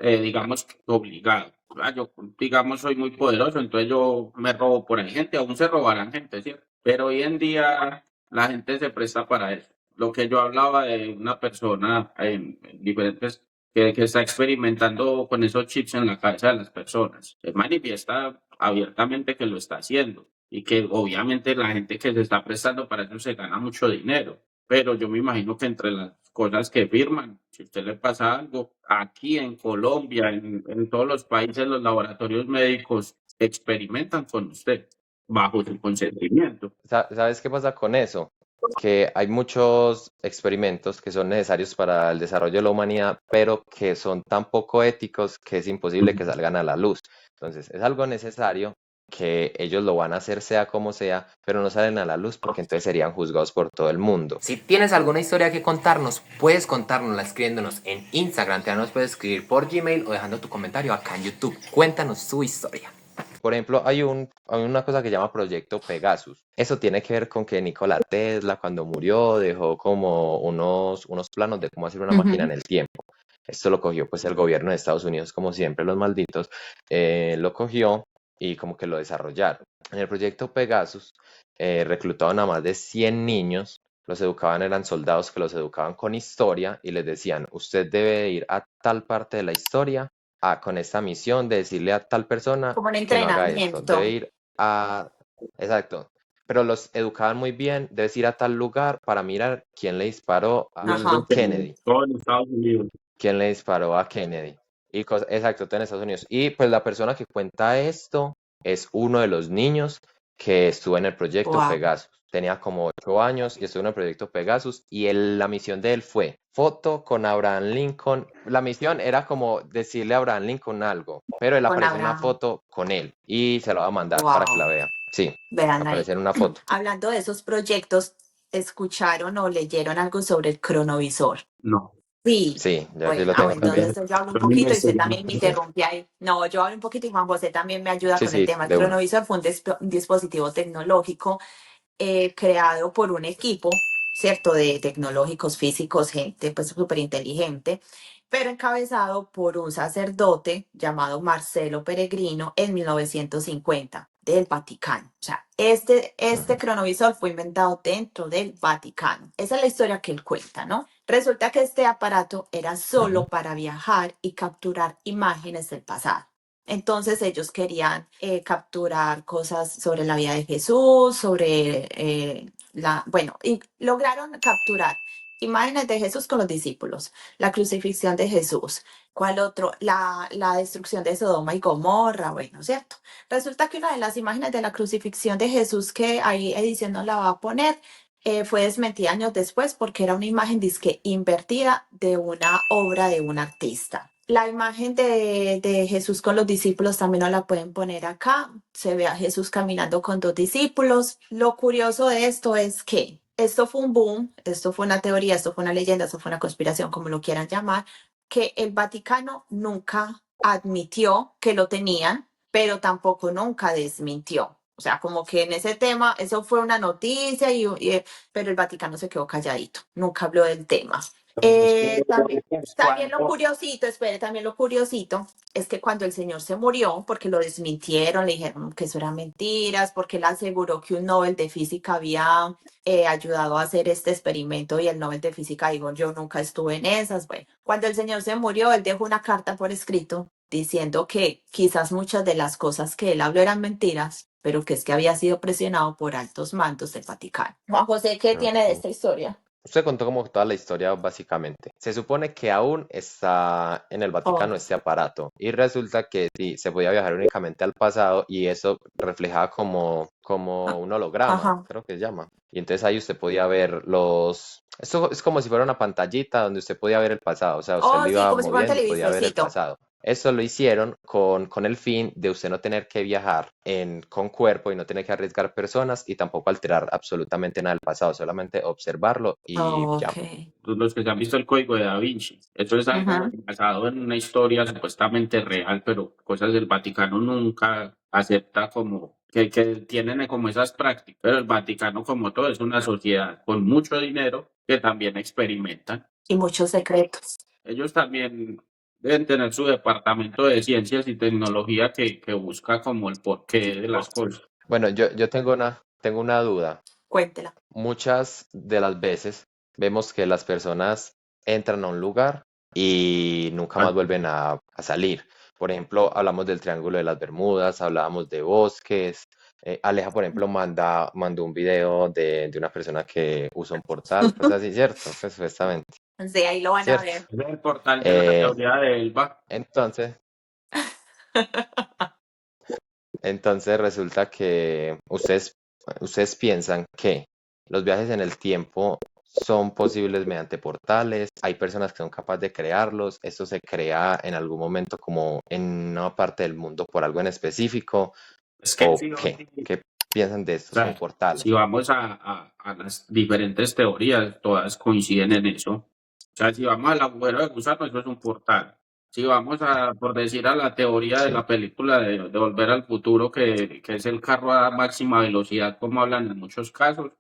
digamos, obligado. Yo, digamos, soy muy poderoso, entonces yo me robo por ahí gente, aún se robarán gente, ¿cierto? Pero hoy en día la gente se presta para eso. Lo que yo hablaba de una persona en diferentes, que está experimentando con esos chips en la cabeza de las personas, se manifiesta abiertamente que lo está haciendo y que obviamente la gente que se está prestando para eso se gana mucho dinero. Pero yo me imagino que entre las cosas que firman, si a usted le pasa algo, aquí en Colombia, en todos los países, los laboratorios médicos experimentan con usted bajo su consentimiento. ¿Sabes qué pasa con eso? Que hay muchos experimentos que son necesarios para el desarrollo de la humanidad, pero que son tan poco éticos que es imposible que salgan a la luz. Entonces, es algo necesario que ellos lo van a hacer sea como sea, pero no salen a la luz porque entonces serían juzgados por todo el mundo. Si tienes alguna historia que contarnos, puedes contárnosla escribiéndonos en Instagram, también nos puedes escribir por Gmail o dejando tu comentario acá en YouTube. Cuéntanos tu historia. Por ejemplo, hay una cosa que se llama Proyecto Pegasus. Eso tiene que ver con que Nikola Tesla, cuando murió, dejó como unos planos de cómo hacer una máquina en el tiempo. Esto lo cogió pues el gobierno de Estados Unidos, como siempre, los malditos, lo cogió y como que lo desarrollaron. En el proyecto Pegasus reclutaban a más de 100 niños, los educaban, eran soldados que los educaban con historia y les decían, usted debe ir a tal parte de la historia con esta misión de decirle a tal persona Como un que no haga esto, debe entrenamiento. ir a... Exacto, pero los educaban muy bien, debes ir a tal lugar para mirar quién le disparó a Ajá. Kennedy, Todo en Estados Unidos. quién le disparó a Kennedy. Exacto, todo en Estados Unidos. Y pues la persona que cuenta esto es uno de los niños que estuvo en el proyecto Wow. Pegasus. Tenía como 8 años y estuvo en el proyecto Pegasus y la misión de él fue foto con Abraham Lincoln. La misión era como decirle a Abraham Lincoln algo, pero él Con aparece en una Abraham. foto con él y se lo va a mandar para que la Wow. vea. Sí, Vean ahí. aparece en una foto. Hablando de esos proyectos, ¿escucharon o leyeron algo sobre el cronovisor? No, Sí. Sí, yo Bueno, lo tengo entonces también. yo hablo un yo ni me poquito y usted sé. también me interrumpe ahí. No, yo hablo un poquito y Juan José también me ayuda Sí, con el sí, tema. El de una. cronovisor fue un dispositivo tecnológico creado por un equipo, ¿cierto? De tecnológicos, físicos, gente pues súper inteligente, pero encabezado por un sacerdote llamado Marcelo Peregrino en 1950 del Vaticano. O sea, este cronovisor fue inventado dentro del Vaticano. Esa es la historia que él cuenta, ¿no? Resulta que este aparato era solo para viajar y capturar imágenes del pasado. Entonces ellos querían capturar cosas sobre la vida de Jesús, sobre bueno, y lograron capturar imágenes de Jesús con los discípulos, la crucifixión de Jesús, ¿cuál otro? La destrucción de Sodoma y Gomorra, bueno, ¿cierto? Resulta que una de las imágenes de la crucifixión de Jesús que ahí edición nos la va a poner fue desmentida años después porque era una imagen disque invertida de una obra de un artista. La imagen de Jesús con los discípulos también nos la pueden poner acá. Se ve a Jesús caminando con dos discípulos. Lo curioso de esto es que esto fue un boom, esto fue una teoría, esto fue una leyenda, esto fue una conspiración, como lo quieran llamar, que el Vaticano nunca admitió que lo tenían, pero tampoco nunca desmintió. O sea, como que en ese tema, eso fue una noticia, pero el Vaticano se quedó calladito, nunca habló del tema. También lo curiosito, espere, también lo curiosito es que cuando el señor se murió, porque lo desmintieron, le dijeron que eso eran mentiras, porque él aseguró que un Nobel de Física había ayudado a hacer este experimento y el Nobel de Física dijo, yo nunca estuve en esas. Bueno, cuando el señor se murió, él dejó una carta por escrito diciendo que quizás muchas de las cosas que él habló eran mentiras, pero que es que había sido presionado por altos mandos del Vaticano. Juan José, ¿qué tiene de Ok. esta historia? Usted contó como toda la historia básicamente. Se supone que aún está en el Vaticano Oh, este aparato y resulta que sí, se podía viajar únicamente al pasado y eso reflejaba como un holograma, ajá. creo que se llama. Y entonces ahí usted podía ver los... Esto es como si fuera una pantallita donde usted podía ver el pasado, o sea, usted Oh, lo sí, iba como si fuera un moviendo y podía ver el televisorcito. pasado. Eso lo hicieron con el fin de usted no tener que viajar con cuerpo y no tener que arriesgar personas y tampoco alterar absolutamente nada del pasado, solamente observarlo y Oh, ya. ok. los que se han visto el código de Da Vinci. Eso es algo Ujú. basado en una historia supuestamente real, pero cosas del Vaticano nunca acepta como que tienen como esas prácticas. Pero el Vaticano, como todo, es una sociedad con mucho dinero que también experimentan. Y muchos secretos. Ellos también deben tener su departamento de ciencias y tecnología que busca como el porqué de las cosas. Bueno, yo tengo una duda. Cuéntela. Muchas de las veces vemos que las personas entran a un lugar y nunca más vuelven a salir. Por ejemplo, hablamos del Triángulo de las Bermudas, hablábamos de bosques. Aleja, por ejemplo, mandó un video de una persona que usa un portal, cosas así, ¿cierto? Pues supuestamente, Sí, ahí lo van a ¿cierto? ver. Ese es el portal de la Eh, teoría de Elba. entonces, entonces resulta que ustedes piensan que los viajes en el tiempo son posibles mediante portales, hay personas que son capaces de crearlos, esto se crea en algún momento como en una parte del mundo por algo en específico, Es que o sí, qué, ¿qué piensan de o estos como sea, si portales? vamos a las diferentes teorías, todas coinciden en eso. O sea, si vamos al agujero de gusano, eso es un portal. Si vamos por decir, a la teoría de Sí, la película de Volver al Futuro, que es el carro a máxima velocidad, como hablan en muchos casos,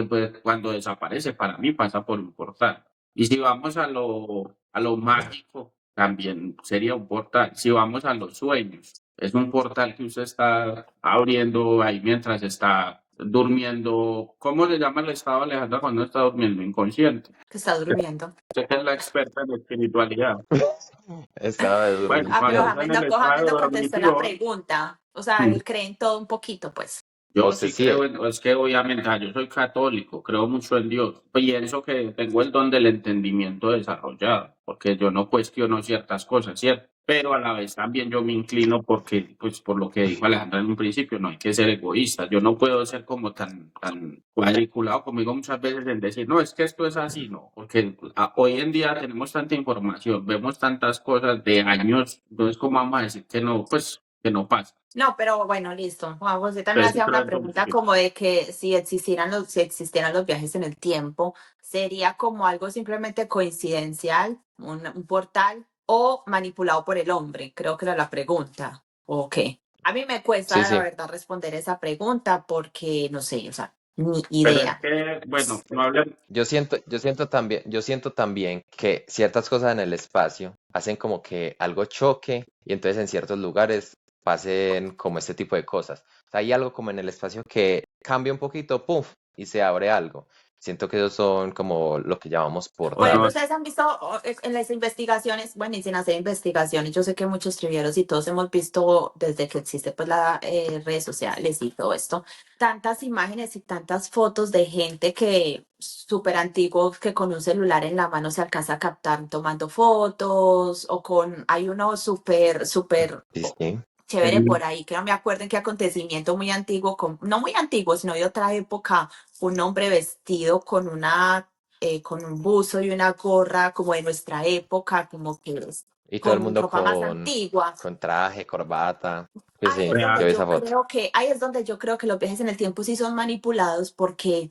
pues, cuando desaparece, para mí pasa por un portal. Y si vamos a lo mágico, también sería un portal. Si vamos a los sueños, es un portal que usted está abriendo ahí mientras está durmiendo. ¿Cómo se llama el estado, Alejandra, cuando está durmiendo? Inconsciente. Que está durmiendo. Usted que es la experta en espiritualidad. Estaba de Bueno, dormir. Ah, pero cuando está en el James estado no contestó la dormitivo, pregunta. O sea, mm, él cree en todo un poquito, pues. yo Usted sí sí, creo es que obviamente yo soy católico, creo mucho en Dios. Pienso que tengo el don del entendimiento desarrollado, porque yo no cuestiono ciertas cosas, ¿cierto? Pero a la vez también yo me inclino porque, pues por lo que dijo Alejandra en un principio, no hay que ser egoísta. Yo no puedo ser como tan cuadriculado como digo muchas veces en decir, no, es que esto es así, no, porque hoy en día tenemos tanta información, vemos tantas cosas de años, entonces ¿cómo vamos a decir que no, pues que no pasa? No, pero bueno, listo. Juan José también Entonces sí hacía creo una en todo un pregunta poquito. como de que si existieran los viajes en el tiempo, sería como algo simplemente coincidencial, un portal, o manipulado por el hombre. Creo que era la pregunta. ¿O qué? A mí me sí, cuesta, la sí. verdad, responder esa pregunta porque no sé, o sea, ni Pero es idea. que, bueno, no hablen. Yo siento también que ciertas cosas en el espacio hacen como que algo choque y entonces en ciertos lugares pasen como este tipo de cosas. O sea, hay algo como en el espacio que cambia un poquito, ¡puf! Y se abre algo. Siento que esos son como lo que llamamos Por ejemplo, No, portales. ustedes han visto en las investigaciones, bueno, y sin hacer investigaciones, yo sé que muchos trivieros y todos hemos visto desde que existe pues las redes sociales y todo esto, tantas imágenes y tantas fotos de gente que súper antiguos que con un celular en la mano se alcanza a captar tomando fotos o hay uno súper Sí, sí. chévere por ahí, que no me acuerdo en qué acontecimiento muy antiguo, no muy antiguo, sino de otra época, un hombre vestido con un buzo y una gorra como de nuestra época, como que Y todo el con mundo ropa más antigua. con traje, corbata. Sí, Ahí sí, es yo donde real. vi esa yo foto. creo que, ahí es donde yo creo que los viajes en el tiempo sí son manipulados porque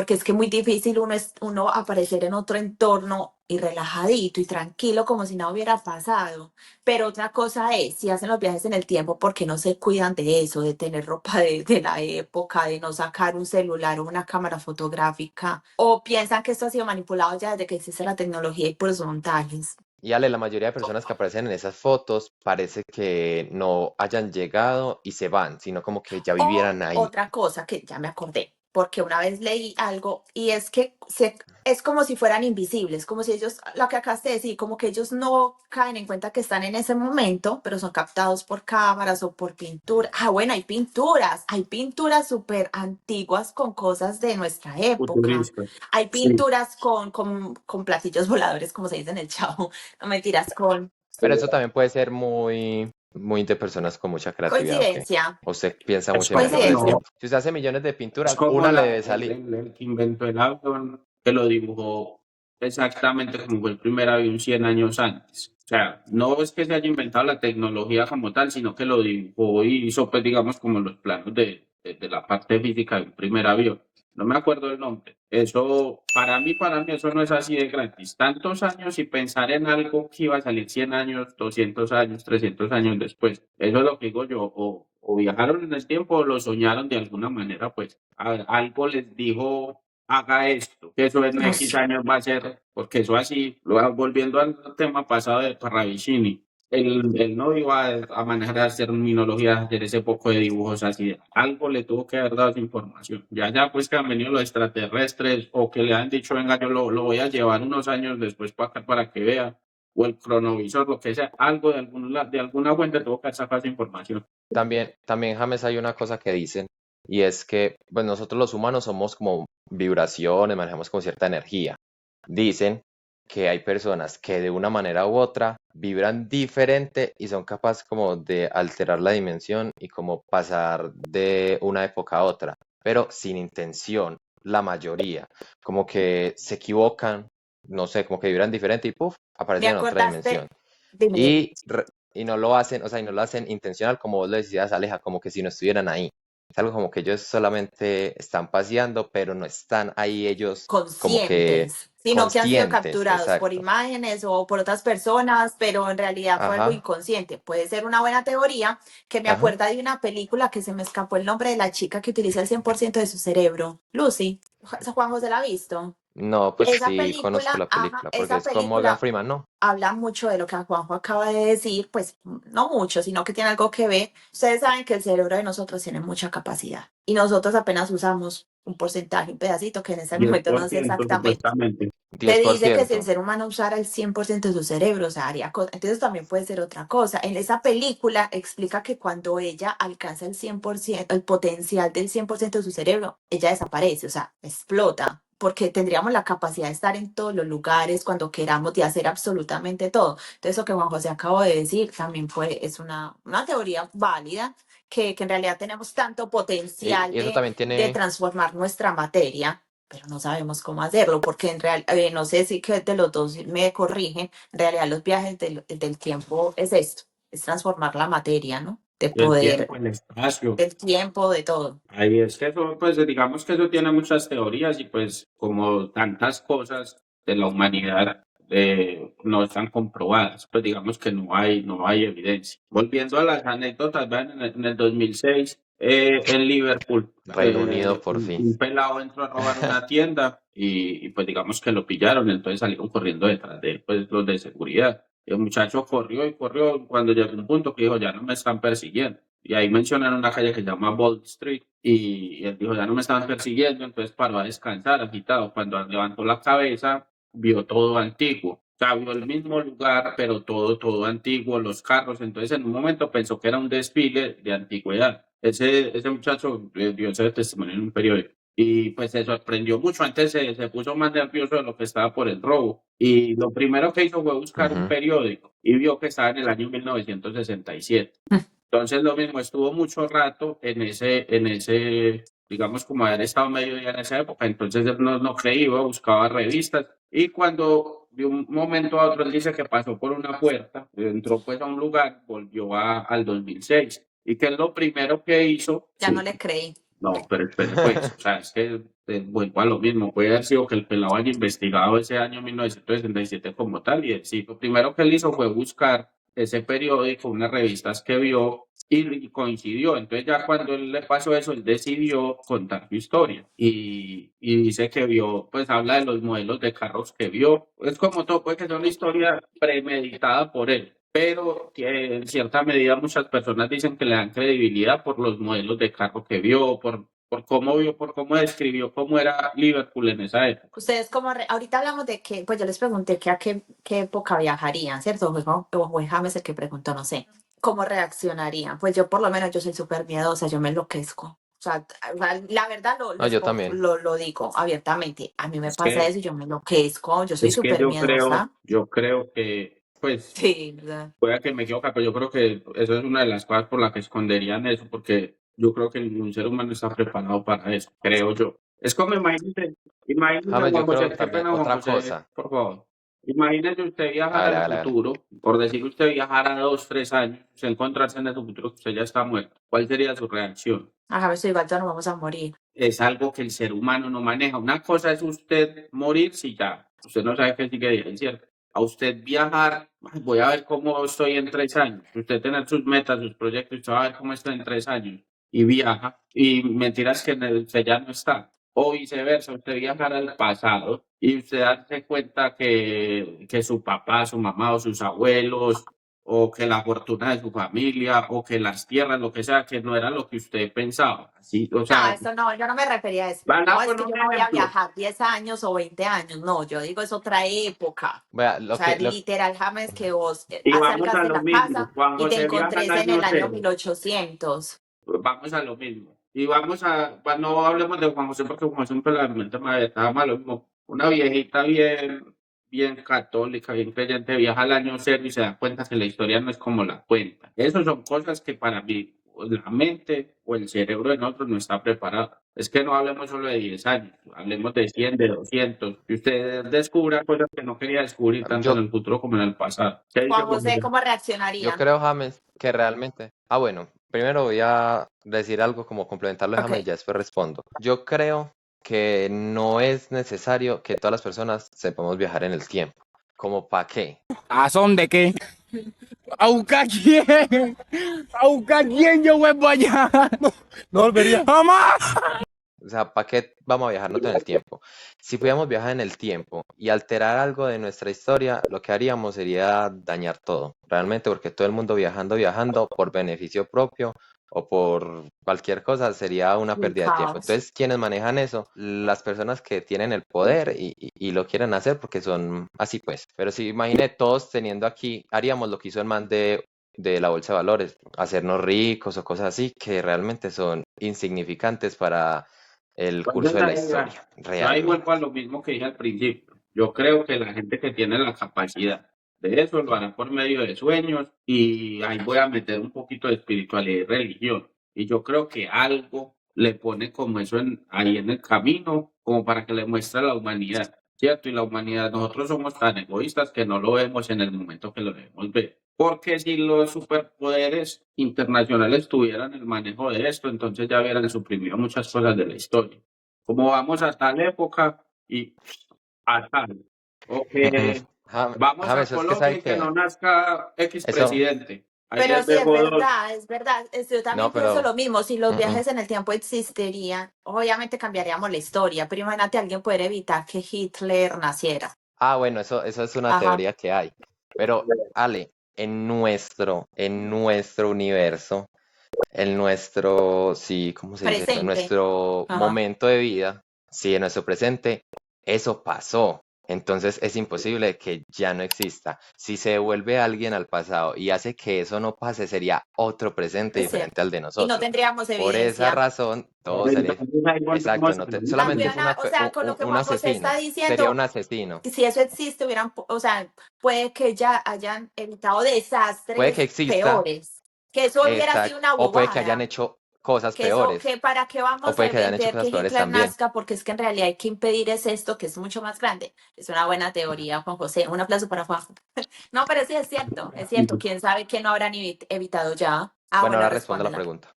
es que muy difícil uno aparecer en otro entorno y relajadito y tranquilo como si nada hubiera pasado. Pero otra cosa es, si hacen los viajes en el tiempo, ¿por qué no se cuidan de eso, de tener ropa de la época, de no sacar un celular o una cámara fotográfica? ¿O piensan que esto ha sido manipulado ya desde que existe la tecnología y por los montajes? Y Ale, la mayoría de personas que aparecen en esas fotos parece que no hayan llegado y se van, sino como que ya O vivieran ahí. otra cosa que ya me acordé, porque una vez leí algo y es que es como si fueran invisibles, como si ellos, lo que acabaste de decir, como que ellos no caen en cuenta que están en ese momento, pero son captados por cámaras o por pintura. Ah, bueno, hay pinturas súper antiguas con cosas de nuestra época. Futurista. Hay Sí. pinturas con platillos voladores, como se dice en el Chavo, no mentiras, con Pero eso también puede ser muy de personas con mucha creatividad, ¿o qué? coincidencia, ¿O usted piensa Es mucho en eso como, del coincidencia. tiempo? no, Si usted hace millones de es pinturas, como una le debe salir. el que inventó el avión, que lo dibujó exactamente como fue el primer avión 100 años antes. O sea, no es que se haya inventado la tecnología como tal, sino que lo dibujó y hizo, pues, digamos, como los planos de la parte física del primer avión. No me acuerdo el nombre. Eso, para mí, eso no es así de gratis. Tantos años y pensar en algo que iba a salir 100 años, 200 años, 300 años después. Eso es lo que digo yo. O viajaron en el tiempo o lo soñaron de alguna manera, pues algo les dijo, haga esto, que eso en No X sé. años va a ser, porque eso así, volviendo al tema pasado de Parravicini, él no iba a manejar a hacer minología, a hacer ese poco de dibujos así. Algo le tuvo que haber dado esa información. Ya pues que han venido los extraterrestres o que le han dicho, venga, yo lo voy a llevar unos años después para acá para que vea, o el cronovisor, lo que sea, algo de alguna fuente tuvo que sacar esa información. También, James, hay una cosa que dicen, y es que pues nosotros los humanos somos como vibraciones, manejamos con cierta energía. Dicen que hay personas que de una manera u otra vibran diferente y son capaces como de alterar la dimensión y como pasar de una época a otra, pero sin intención, la mayoría, como que se equivocan, no sé, como que vibran diferente y puff, ¿Me aparecen en otra dimensión. acordaste? Dime. Y, y no lo hacen, o sea, y no lo hacen intencional, como vos lo decías, Aleja, como que si no estuvieran ahí. Es algo como que ellos solamente están paseando, pero no están ahí ellos como que Conscientes, sino que han sido conscientes, capturados por exacto. imágenes o por otras personas, pero en realidad fue algo Ajá, inconsciente. Puede ser una buena teoría que me ajá. acuerda de una película que se me escapó el nombre de la chica que utiliza el 100% de su cerebro. Lucy. Juan José la ha visto. No, pues Esa sí, conozco película, la ajá, película, porque esa es con Morgan película Freeman, ¿no? habla mucho de lo que Juanjo acaba de decir, pues no mucho, sino que tiene algo que ver. Ustedes saben que el cerebro de nosotros tiene mucha capacidad y nosotros apenas usamos un porcentaje, un pedacito que en ese diez momento por no sé ciento exactamente. supuestamente. Se dice que si el 10%. ser humano usara el 100% de su cerebro, o sea, haría cosas. Entonces también puede ser otra cosa. En esa película explica que cuando ella alcanza el 100%, el potencial del 100% de su cerebro, ella desaparece, o sea, explota, porque tendríamos la capacidad de estar en todos los lugares cuando queramos, de hacer absolutamente todo. Entonces, lo que Juan José acabó de decir también es una teoría válida, que en realidad tenemos tanto potencial Y eso de también tiene, transformar nuestra materia, pero no sabemos cómo hacerlo, porque en real, no sé si que de los dos me corrigen, en realidad los viajes del tiempo es esto, es transformar la materia, ¿no? De El poder, tiempo, el espacio. del tiempo, de todo. Ahí es que eso, pues digamos que eso tiene muchas teorías y pues como tantas cosas de la humanidad no están comprobadas, pues digamos que no hay evidencia. Volviendo a las anécdotas, vean, en el 2006, en Liverpool, Reino Unido por fin. un pelado entró a robar una tienda y pues digamos que lo pillaron, entonces salieron corriendo detrás de él, pues los de seguridad. Y el muchacho corrió y corrió cuando llegó a un punto que dijo, ya no me están persiguiendo. Y ahí mencionan una calle que se llama Bold Street y él dijo, ya no me estaban persiguiendo, entonces paró a descansar, agitado. Cuando levantó la cabeza, vio todo antiguo. O sea, vio el mismo lugar, pero todo antiguo, los carros. Entonces en un momento pensó que era un desfile de antigüedad. Ese muchacho dio ese testimonio en un periódico. Y pues se sorprendió mucho. Antes se puso más nervioso de lo que estaba por el robo. Y lo primero que hizo fue buscar un Ujú. periódico y vio que estaba en el año 1967. Entonces lo mismo, estuvo mucho rato en ese, digamos, como haber estado mediodía en esa época, entonces él no creía, buscaba revistas y cuando de un momento a otro él dice que pasó por una puerta, entró pues a un lugar, volvió al 2006 y que es lo primero que hizo. Ya no le creí. No, pero espere, pues, o sea, es que vuelvo a lo mismo. Puede haber sido que el pelado haya investigado ese año 1967 como tal, y él sí, lo primero que él hizo fue buscar ese periódico, unas revistas que vio y coincidió. Entonces, ya cuando él le pasó eso, él decidió contar su historia y dice que vio, pues habla de los modelos de carros que vio. Es como todo, puede que sea una historia premeditada por él, pero que en cierta medida muchas personas dicen que le dan credibilidad por los modelos de carro que vio, por cómo describió cómo era Liverpool en esa época. Ustedes como, ahorita hablamos de que, pues yo les pregunté que a qué época viajarían, ¿cierto? Fue James el que preguntó, no sé. ¿Cómo reaccionarían? Pues yo por lo menos yo soy súper miedosa, yo me enloquezco. O sea, la verdad No, yo también. lo digo abiertamente. A mí me Es pasa que, eso y yo me enloquezco. Yo soy es que súper miedosa. yo creo que, pues, Sí, ¿verdad? puede que me equivoque, pero yo creo que eso es una de las cosas por las que esconderían eso, porque yo creo que ningún ser humano está preparado para eso, creo yo. Es como imagínese James, Juan yo creo José, que qué también pena Juan otra José, cosa. por favor. Imagínese usted viajar Hágale, al hágale, hágale. futuro, por decir usted viajara 2, 3 años, usted encontrarse en ese futuro que usted ya está muerto. ¿Cuál sería su reacción? A James, igual todos nos vamos a morir. Es algo que el ser humano no maneja. Una cosa es usted morir si ya, usted no sabe qué sigue de ahí, ¿cierto? A usted viajar, "Ay, voy a ver cómo estoy en 3 años. Usted tener sus metas, sus proyectos, usted va a ver cómo está en 3 años. Y viaja, y mentiras que usted ya no está. O viceversa, usted viajar al pasado y usted darse cuenta que su papá, su mamá o sus abuelos o que la fortuna de su familia, o que las tierras, lo que sea, que no era lo que usted pensaba. Así, o No, sea, eso no, yo no me refería a eso. van a No, es poner que un yo no voy a ejemplo. viajar 10 años o 20 años. No, yo digo es otra época. Vea, O sea, literal, James, que vos Y vamos a acercaste lo la mismo. casa Juan y te José viaja al encontrés en año el año cero. 1800. Vamos a lo mismo. Y vamos a, no hablemos de Juan José porque Juan José siempre la mente me estaba mal, lo mismo. Una viejita bien católica, bien creyente, viaja al año cero y se da cuenta que la historia no es como la cuenta. Esas son cosas que para mí la mente o el cerebro de nosotros no está preparado. Es que no hablemos solo de 10 años, hablemos de 100, de 200. Que usted descubra cosas que no quería descubrir tanto en Yo, el futuro como en el pasado. ¿Qué dice Juan Juan José, José? ¿cómo yo reaccionaría? creo, James, que realmente. Ah, bueno, primero voy a decir algo como complementarlo a Ok. James y ya después respondo. Yo creo que no es necesario que todas las personas sepamos viajar en el tiempo. ¿Como para qué? ¿A son de qué? ¿A buscar quién? ¿A buscar quién yo vuelvo allá? No volvería. ¡Jamás! O sea, ¿para qué vamos a viajar nosotros en el tiempo? Si pudiéramos viajar en el tiempo y alterar algo de nuestra historia, lo que haríamos sería dañar todo, realmente, porque todo el mundo viajando por beneficio propio o por cualquier cosa sería una Un pérdida de tiempo. caos. Entonces, ¿quiénes manejan eso? Las personas que tienen el poder y lo quieren hacer porque son así pues. Pero si imagine todos teniendo aquí, haríamos lo que hizo el man de la bolsa de valores, hacernos ricos o cosas así que realmente son insignificantes para el Pues curso de esa la es historia, yo ahí realmente. vuelvo a lo mismo que dije al principio. Yo creo que la gente que tiene la capacidad de eso lo hará por medio de sueños y ahí voy a meter un poquito de espiritualidad y religión. Y yo creo que algo le pone como eso ahí en el camino, como para que le muestre a la humanidad, ¿cierto? Y la humanidad, nosotros somos tan egoístas que no lo vemos en el momento que lo debemos ver. Porque si los superpoderes internacionales tuvieran el manejo de esto, entonces ya hubieran suprimido muchas cosas de la historia. Como vamos a tal época y a tal. O que vamos a James, es que Colombia sabe y que que no nazca X eso, presidente. Ahí Pero les sí, dejo dos. es verdad. Yo no, también pienso pero lo mismo. Si los mm, mm. viajes en el tiempo existirían, obviamente cambiaríamos la historia. Pero imagínate alguien poder evitar que Hitler naciera. Bueno, eso es una Ajá. teoría que hay. Pero, Ale, en nuestro universo, en nuestro, sí, ¿cómo se dice eso? En Presente. nuestro Ajá. momento de vida, sí, en nuestro presente, eso pasó. Entonces es imposible que ya no exista. Si se devuelve alguien al pasado y hace que eso no pase, sería otro presente Es diferente cierto. al de Y no nosotros. tendríamos Por esa evidencia. razón, todo sería Entonces ahí exacto. volvemos No a lo solamente mismo. es O sea, con lo que un Juan José está asesino, sería un diciendo, asesino. si eso existe, o sea, puede que ya hayan evitado Puede que desastres exista, peores. Que eso hubiera sido exacto, una o puede que hayan bobada. hecho cosas Que eso, peores, que para qué o vamos a puede que hayan hecho ver que cosas peores Hitler también. nazca, porque es que en realidad hay que impedir es esto, que es mucho más grande. Es una buena teoría, Juan José. Un aplauso para Juan. No, pero sí es cierto, es cierto. ¿Quién sabe qué no habrán evitado ya? Ah, Bueno, bueno, ahora respondo a la respóndela. pregunta.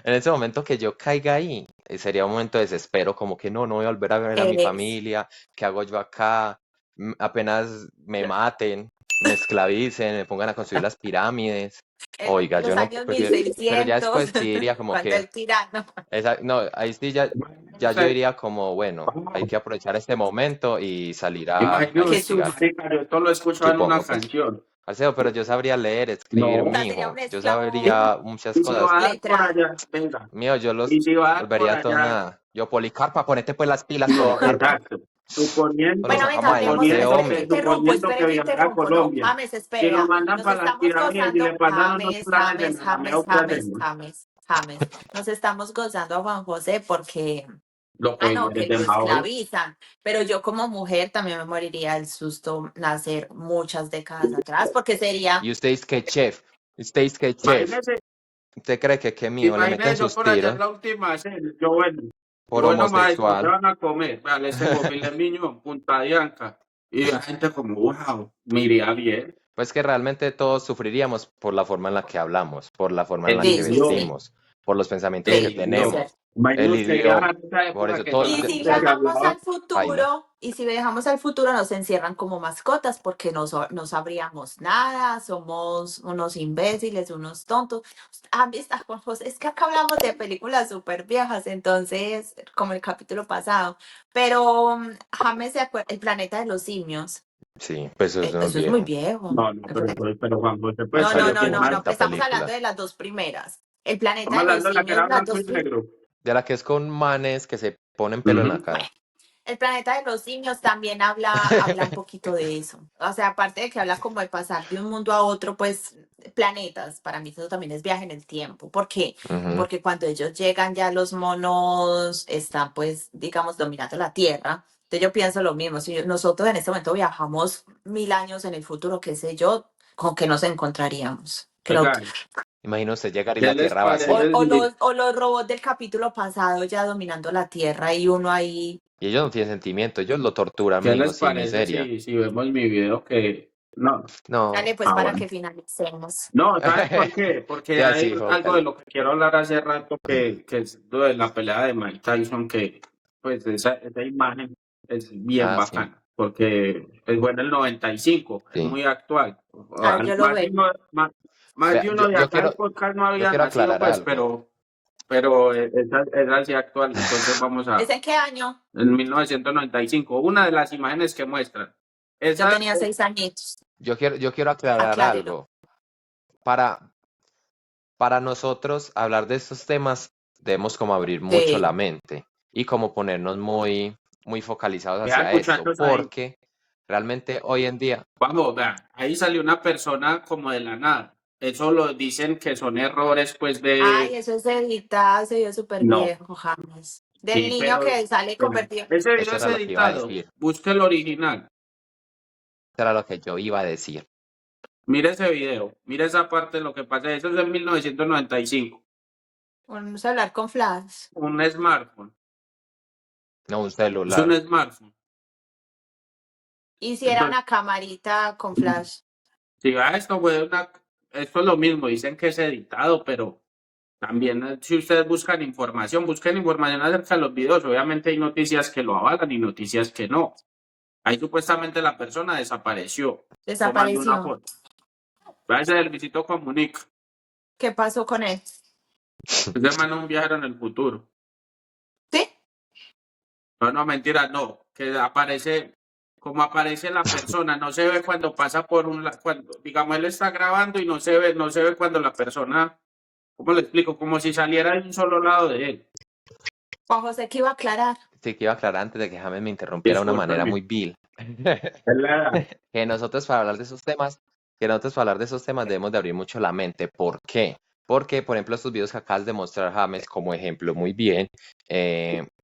En ese momento que yo caiga ahí, sería un momento de desespero, como que no voy a volver a ver a mi Es, familia, ¿qué hago yo acá? Apenas me maten, me esclavicen, me pongan a construir las pirámides. Oiga, en los yo no años prefiero, pero ya 1600, después sí diría como cuando que, el tirano. no, ahí sí ya yo diría como, bueno, hay que aprovechar este momento y salir a Imagínate, Jesús. investigar. marica, yo esto lo he escuchado en una Supongo, pues. canción. Alcedo, pero yo sabría leer, escribir, No. O sea, sería un mijo. Yo esclavo sabría muchas Y si cosas. va a dar por letrado. allá, venga. Mío, yo Y los si va a dar por volvería a todos allá, nada. Yo, Policarpa, ponete pues las pilas, no, Policarpa. exacto. Suponiendo, Bueno, Pero venga, vamos a hablemos, adelante, hombre. suponiendo que espere que viajara a interrumpo, no, Colombia, James, si lo espera, mandan nos para las estamos pirámides y le gozando, pasan unos planes de Nanameo, ¿qué hacemos? Nos estamos gozando a Juan José porque, Lo que no, que lo desde hoy. esclavizan, pero yo como mujer también me moriría el susto nacer muchas décadas atrás, porque sería, Y usted es que chef. Usted es que chef. Imagínese, ¿Usted cree que mío le meten imagínese yo sus por allá en tiros la última cena, por maestro, ¿qué homosexual? van a comer? Vea, les tengo filet mignon, punta de anca. Y la gente como, wow, me iría bien. Pues que realmente todos sufriríamos por la forma en la que hablamos, por la forma en El la que sí, sí, sí, idioma, vestimos, por los pensamientos el que sí, es idioma. tenemos, cierto. el Imagínate que idioma. viajar a esa Por época eso que todo, Y si solamente se viajamos hablaba. al futuro, nos encierran como mascotas porque no sabríamos nada, somos unos imbéciles, unos tontos. Han visto, Juan José, es que acá hablamos de películas súper viejas, entonces, como el capítulo pasado. Pero James se acuerda, El planeta de los simios. sí, pues eso no es Eso es muy viejo. viejo. No, pero Juan José puede Pues No, estar no, salió no, como no, no. equivocado. 30 Estamos hablando películas. de las dos primeras. El planeta Estamos de los hablando de la que simios, era las blanco y dos primeras. negro. De la que es con manes que se ponen pelo en la Ujú. cara. El planeta de los simios también habla un poquito de eso. O sea, aparte de que habla como de pasar de un mundo a otro, pues planetas, para mí eso también es viaje en el tiempo. ¿Por qué? Ujú. Porque cuando ellos llegan ya los monos están pues, digamos, dominando la Tierra. Entonces yo pienso lo mismo, si nosotros en este momento viajamos 1000 años en el futuro, qué sé yo, ¿con qué nos encontraríamos? Creo Oiga, que, Imagina usted llegar y ¿qué la les tierra o, vacía. parece o si, los, o los robots del capítulo pasado ya dominando la Tierra y uno ahí. Y ellos no tienen sentimiento, ellos lo torturan, qué mijo, les sin parece miseria. si vemos mi video que... No, No, Dale, pues para bueno. que finalicemos. No, ¿sabes por qué? Porque sea hay así, algo de jócale. lo que quiero hablar hace rato que es lo de la pelea de Mike Tyson, que pues esa imagen es bien Ah, sí, bacana, porque es bueno el 95, es sí. muy actual. Ah, yo lo Más de veo. uno, más Vea, de uno de yo acá del quiero, podcast no yo había quiero nacido, aclarar pues, algo. pero es así actual, entonces vamos ¿Es a... en qué año? En 1995, una de las imágenes que muestran. Yo Esa, tenía 6 añitos. Yo quiero aclarar Aclárelo. algo. Para nosotros hablar de estos temas debemos como abrir mucho la Sí. mente y como ponernos muy, muy focalizados vean hacia esto, muchachos ahí, porque realmente hoy en día, vamos, vean, ahí salió una persona como de la nada. Eso lo dicen que son errores, pues Ay, de... eso es editado, se vio súper No, viejo, James. Del sí, niño pero... que sale bueno, convertido. ese video eso es era lo que iba a editado. decir, Busque el original. eso era lo que yo iba a decir. Mire ese video. Mire esa parte de lo que pasa. Eso es en 1995. Vamos a hablar con Flash. Un smartphone. No un Es un celular. smartphone. Y si era una camarita con Flash. Si va, esto fue una... Esto es lo mismo. Dicen que es editado, pero... También, si ustedes buscan información acerca de los videos. Obviamente hay noticias que lo avalan y noticias que no. Ahí supuestamente la persona desapareció tomando una Desapareció. foto. Ese del Luisito Comunica. ¿Qué pasó con él? Ese hermano es un viajero en el futuro. ¿Sí? No, no, mentira, no. Que aparece, como aparece la persona, no se ve cuando pasa por cuando, digamos, él está grabando y no se ve cuando la persona, ¿cómo le explico? Como si saliera de un solo lado de él. Juan José, ¿qué iba a aclarar? Sí, que iba a aclarar antes de que James me interrumpiera de una manera Discúlpeme. muy vil. Es la edad. Que nosotros para hablar de esos temas, debemos de abrir mucho la mente. ¿Por qué? Porque, por ejemplo, estos videos que acabas de mostrar, James, como ejemplo, muy bien,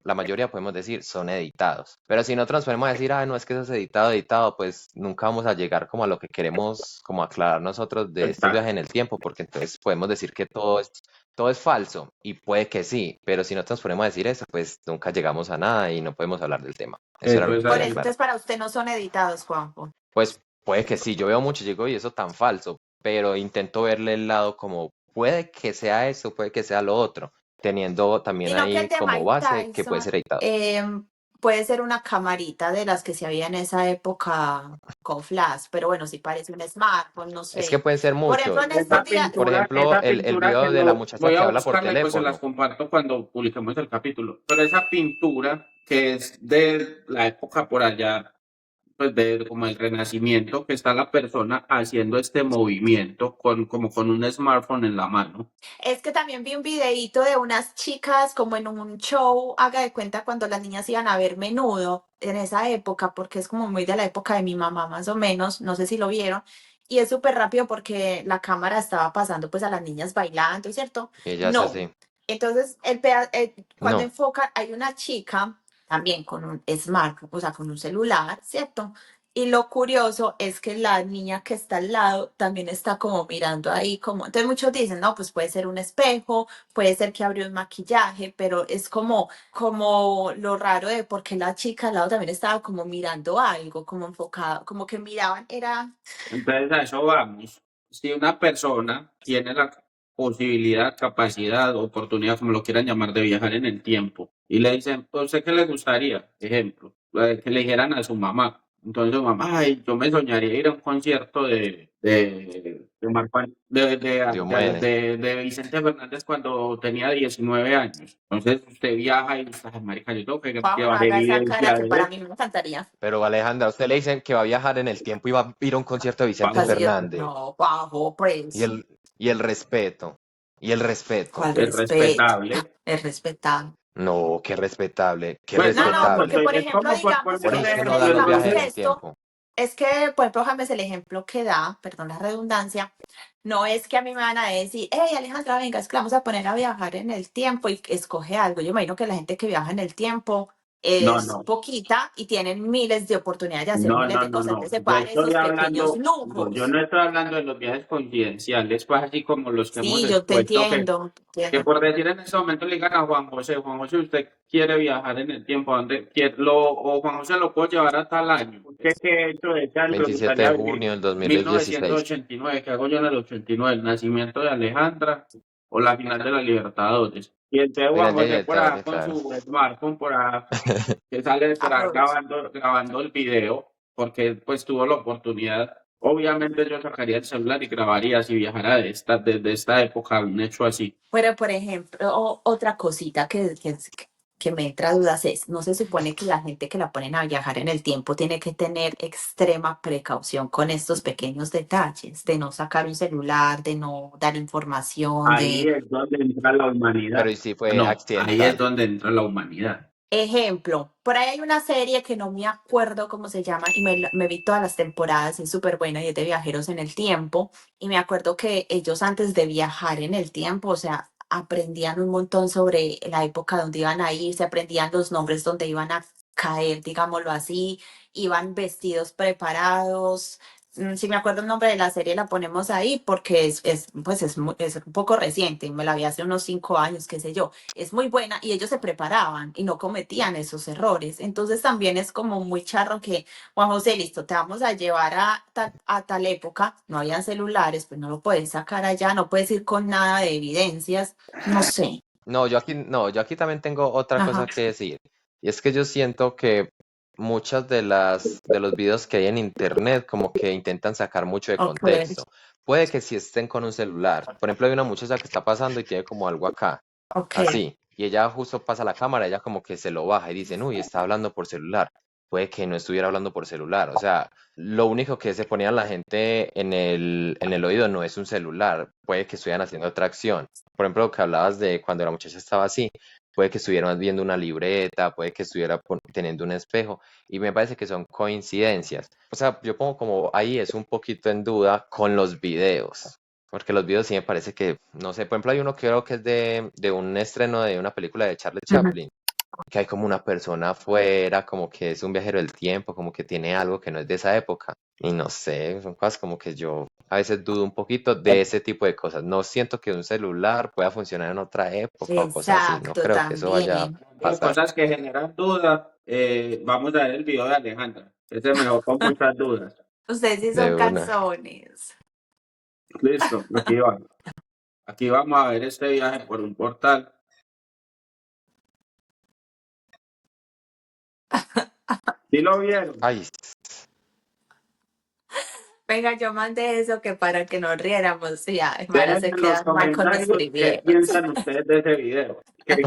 la mayoría podemos decir son editados. Pero si nosotros nos ponemos a decir, ah, no es que eso es editado, pues nunca vamos a llegar como a lo que queremos, como aclarar nosotros de estos viajes en el tiempo, porque entonces podemos decir que todo es falso, y puede que sí, pero si nosotros nos ponemos a decir eso, pues nunca llegamos a nada y no podemos hablar del tema. Eso era lo que Eso Por quería eso, aclarar. entonces para usted no son editados, Juanjo. Pues puede que sí, yo veo mucho, digo, y eso tan falso, pero intento verle el lado como puede que sea eso, puede que sea lo otro, teniendo también Sino que el ahí de como Mike base que puede Tyson ser editado. puede ser una camarita de las que se había en esa época con Flash, pero bueno, sí parece un smartphone, no Es que sé. puede ser Por ejemplo, mucho. en estos días, Por ejemplo, esa el pintura video que de la lo muchacha voy que a habla por buscarla y pues se las teléfono. comparto cuando publiquemos el capítulo. Pero esa pintura que es de la época por allá, pues de como el Renacimiento, que está la persona haciendo este movimiento como con un smartphone en la mano. es que también vi un videíto de unas chicas como en un show, haga de cuenta cuando las niñas iban a ver Menudo en esa época, porque es como muy de la época de mi mamá más o menos, no sé si lo vieron, y es súper rápido porque la cámara estaba pasando pues a las niñas bailando, ¿cierto? Y ella hace No. así. Entonces, cuando No. enfocan, hay una chica también con un smartphone, o sea, con un celular, ¿cierto? Y lo curioso es que la niña que está al lado también está como mirando ahí, como, entonces muchos dicen, no, pues puede ser un espejo, puede ser que abrió un maquillaje, pero es como lo raro de por qué la chica al lado también estaba como mirando algo, como enfocado, como que miraban, era, Entonces a eso vamos. Si una persona tiene la posibilidad, capacidad, oportunidad, como lo quieran llamar, de viajar en el tiempo, y le dicen, ¿a usted qué le gustaría? Ejemplo, que le dijeran a su mamá. Entonces su mamá, ay, yo me soñaría ir a un concierto Diomedes. de Vicente Fernández cuando tenía 19 años. Entonces usted viaja y dice, ay, marica, yo tengo que wow, no llevar haga esa cara evidencia que de para eso. mí me encantaría. Pero Alejandra, a usted le dicen que va a viajar en el tiempo y va a ir a un concierto de Vicente Vamos. Fernández. No, bajo, pues. Y el respeto. Y el respeto. ¿Cuál Es respeto? respetable. Es respetable. No, qué respetable. Qué Pues No, no, porque respetable. por es ejemplo, como digamos, Por poner eso un es que James no me da ejemplo de los diga lo viajes que... en el esto, tiempo. es que, por ejemplo, James, el ejemplo que da, perdón la redundancia, no es que a mí me van a decir, hey Alejandra, venga, es que vamos a poner a viajar en el tiempo y escoge algo. Yo imagino que la gente que viaja en el tiempo No, es no, poquita y tienen miles de oportunidades de hacer miles de cosas, no. entonces se Yo pueden estoy esos pequeños hablando, no, yo lujos. no estoy hablando de los viajes coincidenciales, pues así como los que hemos Sí, yo te expuesto, entiendo, que por decir en este momento le digan a Juan José, usted quiere viajar en el tiempo, ¿dónde quiere, o Juan José lo puedo llevar a tal año? ¿Qué hecho de ese año le 27 de gustaría vivir? junio del 2016. 1989, ¿qué hago yo en el 89? El nacimiento de Alejandra o la final de la Libertadores. Y entonces Juan Final de José por allá Libertadores, con claro. su smartphone, por allá, que sale por ahí aprovecho. grabando el video, porque pues tuvo la oportunidad, Obviamente yo sacaría el celular y grabaría si viajara desde esta época un hecho así. Pero, por ejemplo, otra cosita que me entra a dudas es, ¿no se supone que la gente que la ponen a viajar en el tiempo tiene que tener extrema precaución con estos pequeños detalles, de no sacar un celular, de no dar información, Ahí de... es donde entra la humanidad. Pero ¿y si fue No, ahí es accidental? donde entra la humanidad. Ejemplo, por ahí hay una serie que no me acuerdo cómo se llama y me vi todas las temporadas, es súper buena y es de viajeros en el tiempo. Y me acuerdo que ellos antes de viajar en el tiempo, o sea, aprendían un montón sobre la época donde iban a ir, se aprendían los nombres donde iban a caer, digámoslo así, iban vestidos preparados. Si me acuerdo el nombre de la serie, la ponemos ahí porque pues es un poco reciente, me la vi hace unos 5 años, qué sé yo. Es muy buena y ellos se preparaban y no cometían esos errores. Entonces también es como muy charro que, Juan José, listo, te vamos a llevar a tal época, no habían celulares, pues no lo puedes sacar allá, no puedes ir con nada de evidencias, no sé. No, yo aquí también tengo otra Ajá, cosa que decir. Y es que yo siento que muchas de los videos que hay en internet como que intentan sacar mucho de ok, contexto. Puede que si estén con un celular. Por ejemplo, hay una muchacha que está pasando y tiene como algo acá, ok. así. Y ella justo pasa la cámara, ella como que se lo baja y dicen, uy, está hablando por celular. Puede que no estuviera hablando por celular. O sea, lo único que se ponía la gente en el oído no es un celular. Puede que estuvieran haciendo otra acción. Por ejemplo, lo que hablabas de cuando la muchacha estaba así, puede que estuvieran viendo una libreta, puede que estuviera teniendo un espejo, y me parece que son coincidencias. O sea, yo pongo como ahí es un poquito en duda con los videos, porque los videos sí me parece que, no sé, por ejemplo, hay uno que creo que es de un estreno de una película de Charlie Ujú. Chaplin, que hay como una persona afuera, como que es un viajero del tiempo, como que tiene algo que no es de esa época. Y no sé, son cosas como que yo a veces dudo un poquito de ese tipo de cosas. No siento que un celular pueda funcionar en otra época o cosas así. No Exacto, creo que eso vaya a también. Como pasar. cosas que generan duda, vamos a ver el video de Alejandra. Ese me dejó con muchas dudas. Ustedes sí son De una. canzones. Listo, aquí va. Aquí vamos a ver este viaje por un portal. ¿Sí lo vieron? Ay, Venga, yo mandé eso que para que nos riéramos, ya, Mara Déjenme se en los queda mal cuando comentarios qué escribieron. piensan ustedes de ese video. Qué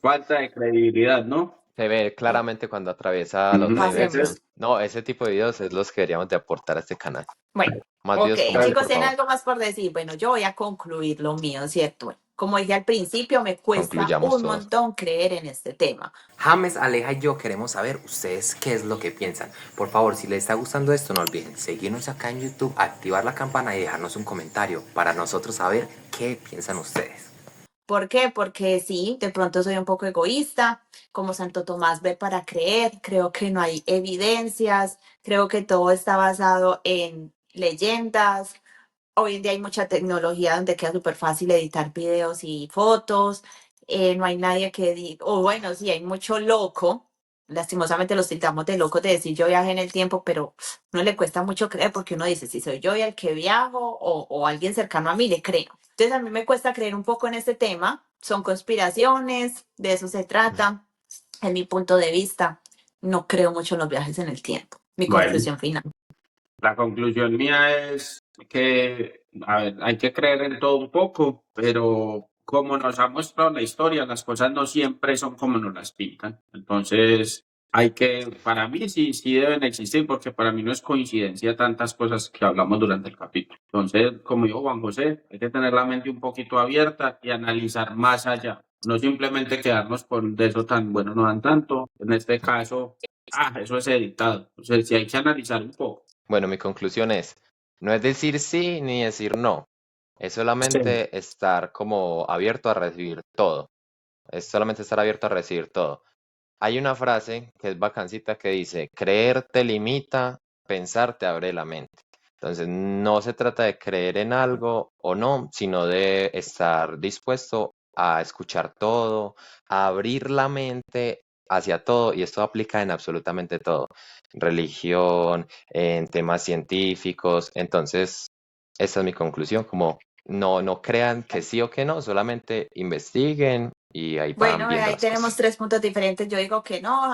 falta de credibilidad, ¿no? se ve claramente cuando atraviesa la Ujú. otra Ese dimensión. es, Pasemos. No, ese tipo de videos es los que deberíamos de aportar a este canal. Bueno, Más ok, videos como ese, chicos, por ¿tienen favor. algo más por decir? Bueno, yo voy a concluir lo mío, ¿cierto? Como dije al principio, me cuesta Concluyamos un todos. montón creer en este tema. James, Aleja y yo queremos saber ustedes qué es lo que piensan. Por favor, si les está gustando esto, no olviden seguirnos acá en YouTube, activar la campana y dejarnos un comentario para nosotros saber qué piensan ustedes. ¿Por qué? Porque sí, de pronto soy un poco egoísta, como Santo Tomás ve para creer, creo que no hay evidencias, creo que todo está basado en leyendas. Hoy en día hay mucha tecnología donde queda súper fácil editar videos y fotos. No hay nadie que diga, o bueno, sí, hay mucho loco. Lastimosamente los tildamos de locos de decir yo viajé en el tiempo, pero no le cuesta mucho creer porque uno dice, si soy yo el que viajo o alguien cercano a mí, le creo. Entonces a mí me cuesta creer un poco en este tema. Son conspiraciones, de eso se trata. En mi punto de vista, no creo mucho en los viajes en el tiempo. Mi bueno, conclusión final. la conclusión mía es que, a ver, hay que creer en todo un poco, pero como nos ha mostrado la historia, las cosas no siempre son como nos las pintan. Entonces, hay que, para mí sí deben existir, porque para mí no es coincidencia tantas cosas que hablamos durante el capítulo. Entonces, como dijo Juan José, hay que tener la mente un poquito abierta y analizar más allá. No simplemente quedarnos con de eso tan bueno, no dan tanto. En este caso, eso es editado. Entonces, sí hay que analizar un poco. Bueno, mi conclusión es, no es decir sí ni decir no. Es Sí. solamente estar como abierto a recibir todo. Es solamente estar abierto a recibir todo. Hay una frase que es bacancita que dice, creer te limita, pensar te abre la mente. Entonces, no se trata de creer en algo o no, sino de estar dispuesto a escuchar todo, a abrir la mente hacia todo, y esto aplica en absolutamente todo, religión, en temas científicos. Entonces, esa es mi conclusión, como no crean que sí o que no, solamente investiguen, y ahí Bueno, van viendo ahí las tenemos cosas. 3 puntos diferentes. Yo digo que no,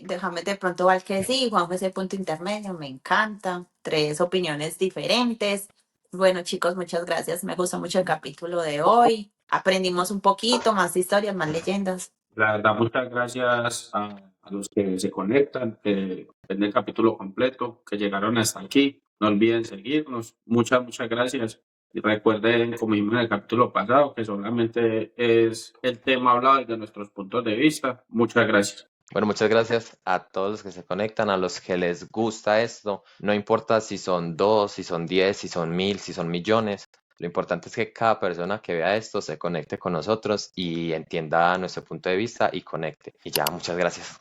déjame de pronto al que sí, Juanjo es el punto intermedio, me encanta. 3 opiniones diferentes. Bueno, chicos, muchas gracias. Me gustó mucho el capítulo de hoy. Aprendimos un poquito, más historias, más leyendas. La verdad, muchas gracias a los que se conectan, que ven el capítulo completo, que llegaron hasta aquí. No olviden seguirnos. Muchas gracias. Y recuerden, como dijimos en el capítulo pasado, que solamente es el tema hablado desde nuestros puntos de vista. Muchas gracias. Bueno, muchas gracias a todos los que se conectan, a los que les gusta esto. No importa si son 2, si son 10, si son 1000, si son millones. Lo importante es que cada persona que vea esto se conecte con nosotros y entienda nuestro punto de vista y conecte. Y ya, muchas gracias.